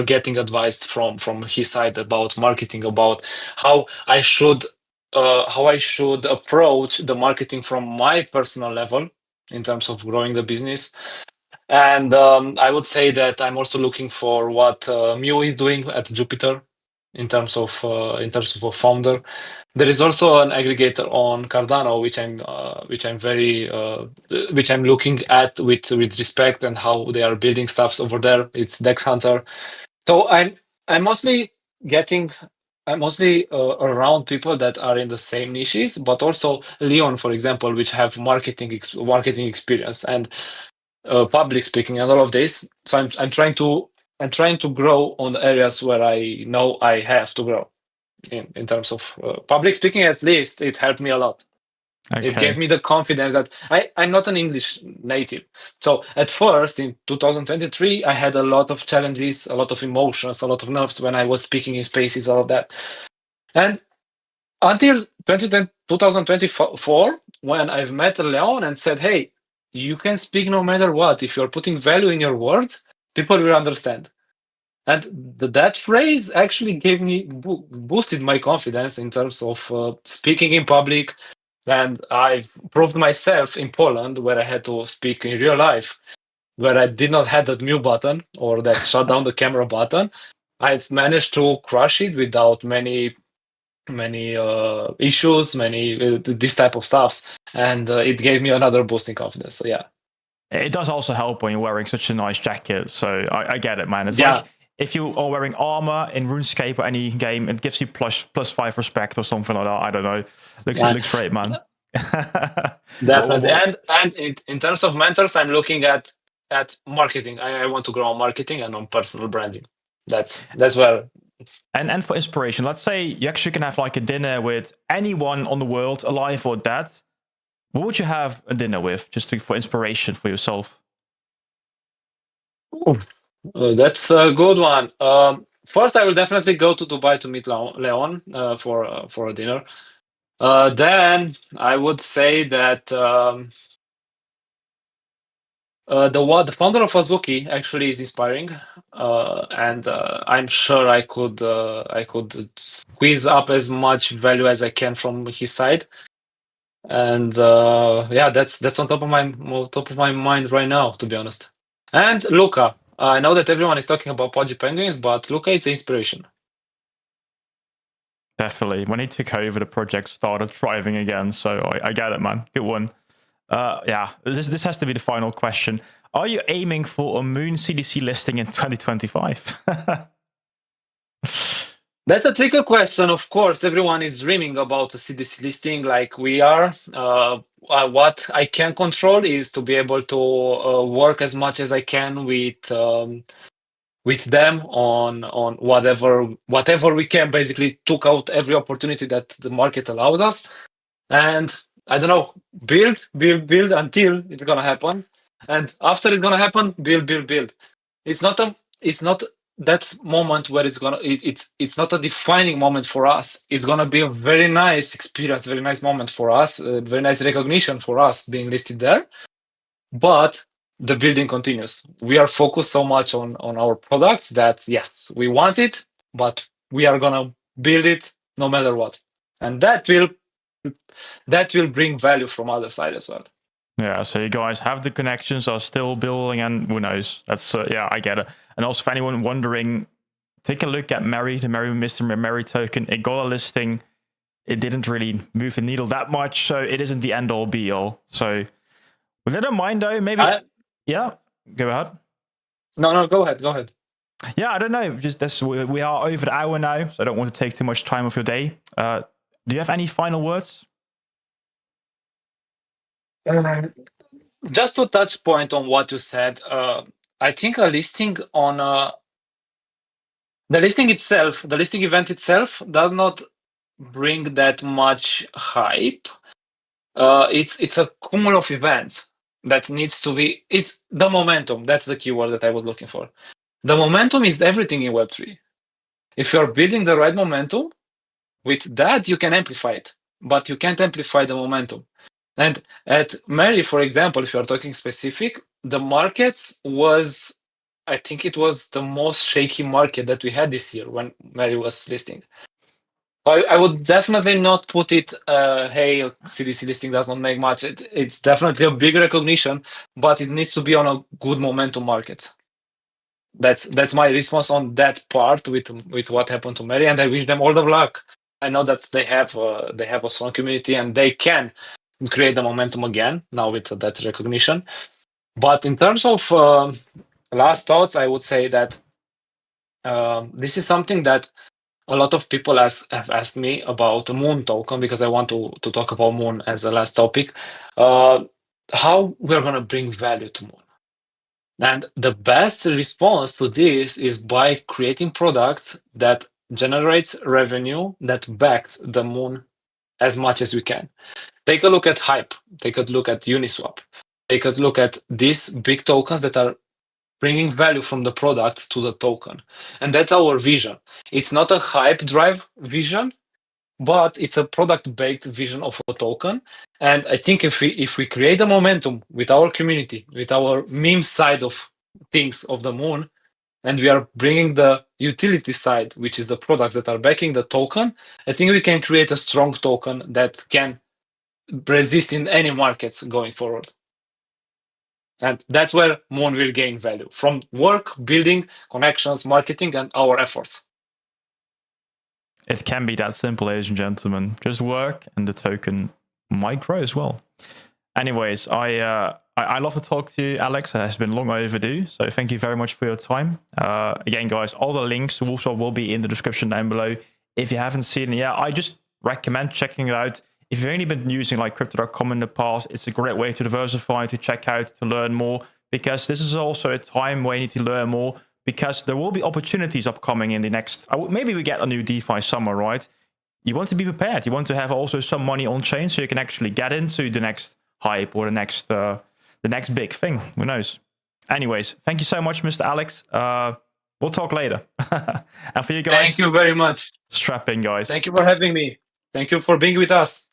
getting advice from his side about marketing, about how I should approach the marketing from my personal level in terms of growing the business. And I would say that I'm also looking for what Mew is doing at Jupiter in terms of a founder. There is also an aggregator on Cardano, which I'm looking at with respect and how they are building stuffs over there. It's Dex Hunter. So I'm mostly around people that are in the same niches, but also Leon, for example, which have marketing experience and public speaking and all of this. So I'm trying to grow on the areas where I know I have to grow. In terms of public speaking, at least it helped me a lot. Okay. It gave me the confidence that I'm not an English native. So at first, in 2023, I had a lot of challenges, a lot of emotions, a lot of nerves when I was speaking in spaces, all of that. And until 2024, when I've met Leon and said, hey, you can speak no matter what. If you're putting value in your words, people will understand. And that phrase actually boosted my confidence in terms of speaking in public. And I've proved myself in Poland, where I had to speak in real life, where I did not have that mute button or that shut down the camera button. I've managed to crush it without many issues, this type of stuffs. And it gave me another boost in confidence. So yeah. It does also help when you're wearing such a nice jacket. So I get it, man. It's like if you are wearing armor in RuneScape or any game, it gives you +5 respect or something like that. I don't know. It looks great, man. Definitely. And in terms of mentors, I'm looking at marketing. I want to grow on marketing and on personal branding. That's where. And for inspiration, let's say you actually can have like a dinner with anyone on the world, alive or dead. What would you have a dinner with, for inspiration for yourself? That's a good one. First, I will definitely go to Dubai to meet Leon for a dinner. Then I would say that the founder of Azuki actually is inspiring, and I'm sure I could squeeze up as much value as I can from his side. And that's on top of my mind right now, to be honest. And Luca. I know that everyone is talking about Pudgy Penguins, but Luca is the inspiration. Definitely. When he took over, the project started thriving again. So I get it, man. Good one. This has to be the final question. Are you aiming for a Moon CDC listing in 2025? That's a tricky question. Of course, everyone is dreaming about a CDC listing like we are. What I can control is to be able to work as much as I can with them on whatever we can. Basically, took out every opportunity that the market allows us, and I don't know, build until it's gonna happen, and after it's gonna happen, build. It's not that moment where it's not a defining moment for us. It's gonna be a very nice experience, very nice moment for us, very nice recognition for us being listed there. But the building continues. We are focused so much on our products that yes, we want it, but we are gonna build it no matter what, and that will bring value from other side as well. Yeah, so you guys have the connections, are still building, and who knows? That's yeah, I get it. And also, for anyone wondering, take a look at Mary, the Mr. Mary token. It got a listing. It didn't really move the needle that much, so it isn't the end all be all. So, with that in mind, though, maybe yeah, go ahead. No, go ahead. Yeah, I don't know. Just this, we are over the hour now, so I don't want to take too much time of your day. Do you have any final words? Just to touch point on what you said, I think a listing on the listing itself, the listing event itself, does not bring that much hype. It's a cumul of events that needs to be. It's the momentum. That's the keyword that I was looking for. The momentum is everything in Web3. If you're building the right momentum, with that you can amplify it, but you can't amplify the momentum. And at Mary, for example, if you're talking specific, the markets was, I think it was the most shaky market that we had this year when Mary was listing. I would definitely not put it, hey, CDC listing does not make much. It's definitely a big recognition, but it needs to be on a good momentum market. That's my response on that part with what happened to Mary, and I wish them all the luck. I know that they have a strong community and they can create the momentum again now with that recognition. But in terms of last thoughts, I would say that this is something that a lot of people have asked me about the Moon token, because I want to talk about Moon as a last topic. How we're going to bring value to Moon. And the best response to this is by creating products that generates revenue that backs the Moon as much as we can. Take a look at Hype. Take a look at Uniswap. Take a look at these big tokens that are bringing value from the product to the token. And that's our vision. It's not a hype drive vision, but it's a product-based vision of a token. And I think if we create a momentum with our community, with our meme side of things of the Moon, and we are bringing the utility side, which is the products that are backing the token, I think we can create a strong token that can resist in any markets going forward. And that's where Moon will gain value from work, building, connections, marketing, and our efforts. It can be that simple, ladies and gentlemen. Just work and the token might grow as well. Anyways, I love to talk to you, Alex. It has been long overdue. So thank you very much for your time. Again, guys, all the links to WolfSwap will be in the description down below. If you haven't seen it yet, I just recommend checking it out. If you've only been using like crypto.com in the past, it's a great way to diversify, to check out, to learn more, because this is also a time where you need to learn more, because there will be opportunities upcoming in the next, maybe we get a new DeFi summer, right? You want to be prepared. You want to have also some money on chain so you can actually get into the next hype or the next big thing. Who knows? Anyways, thank you so much, Mr. Alex. We'll talk later. And for you guys, thank you very much. Strap in, guys. Thank you for having me. Thank you for being with us.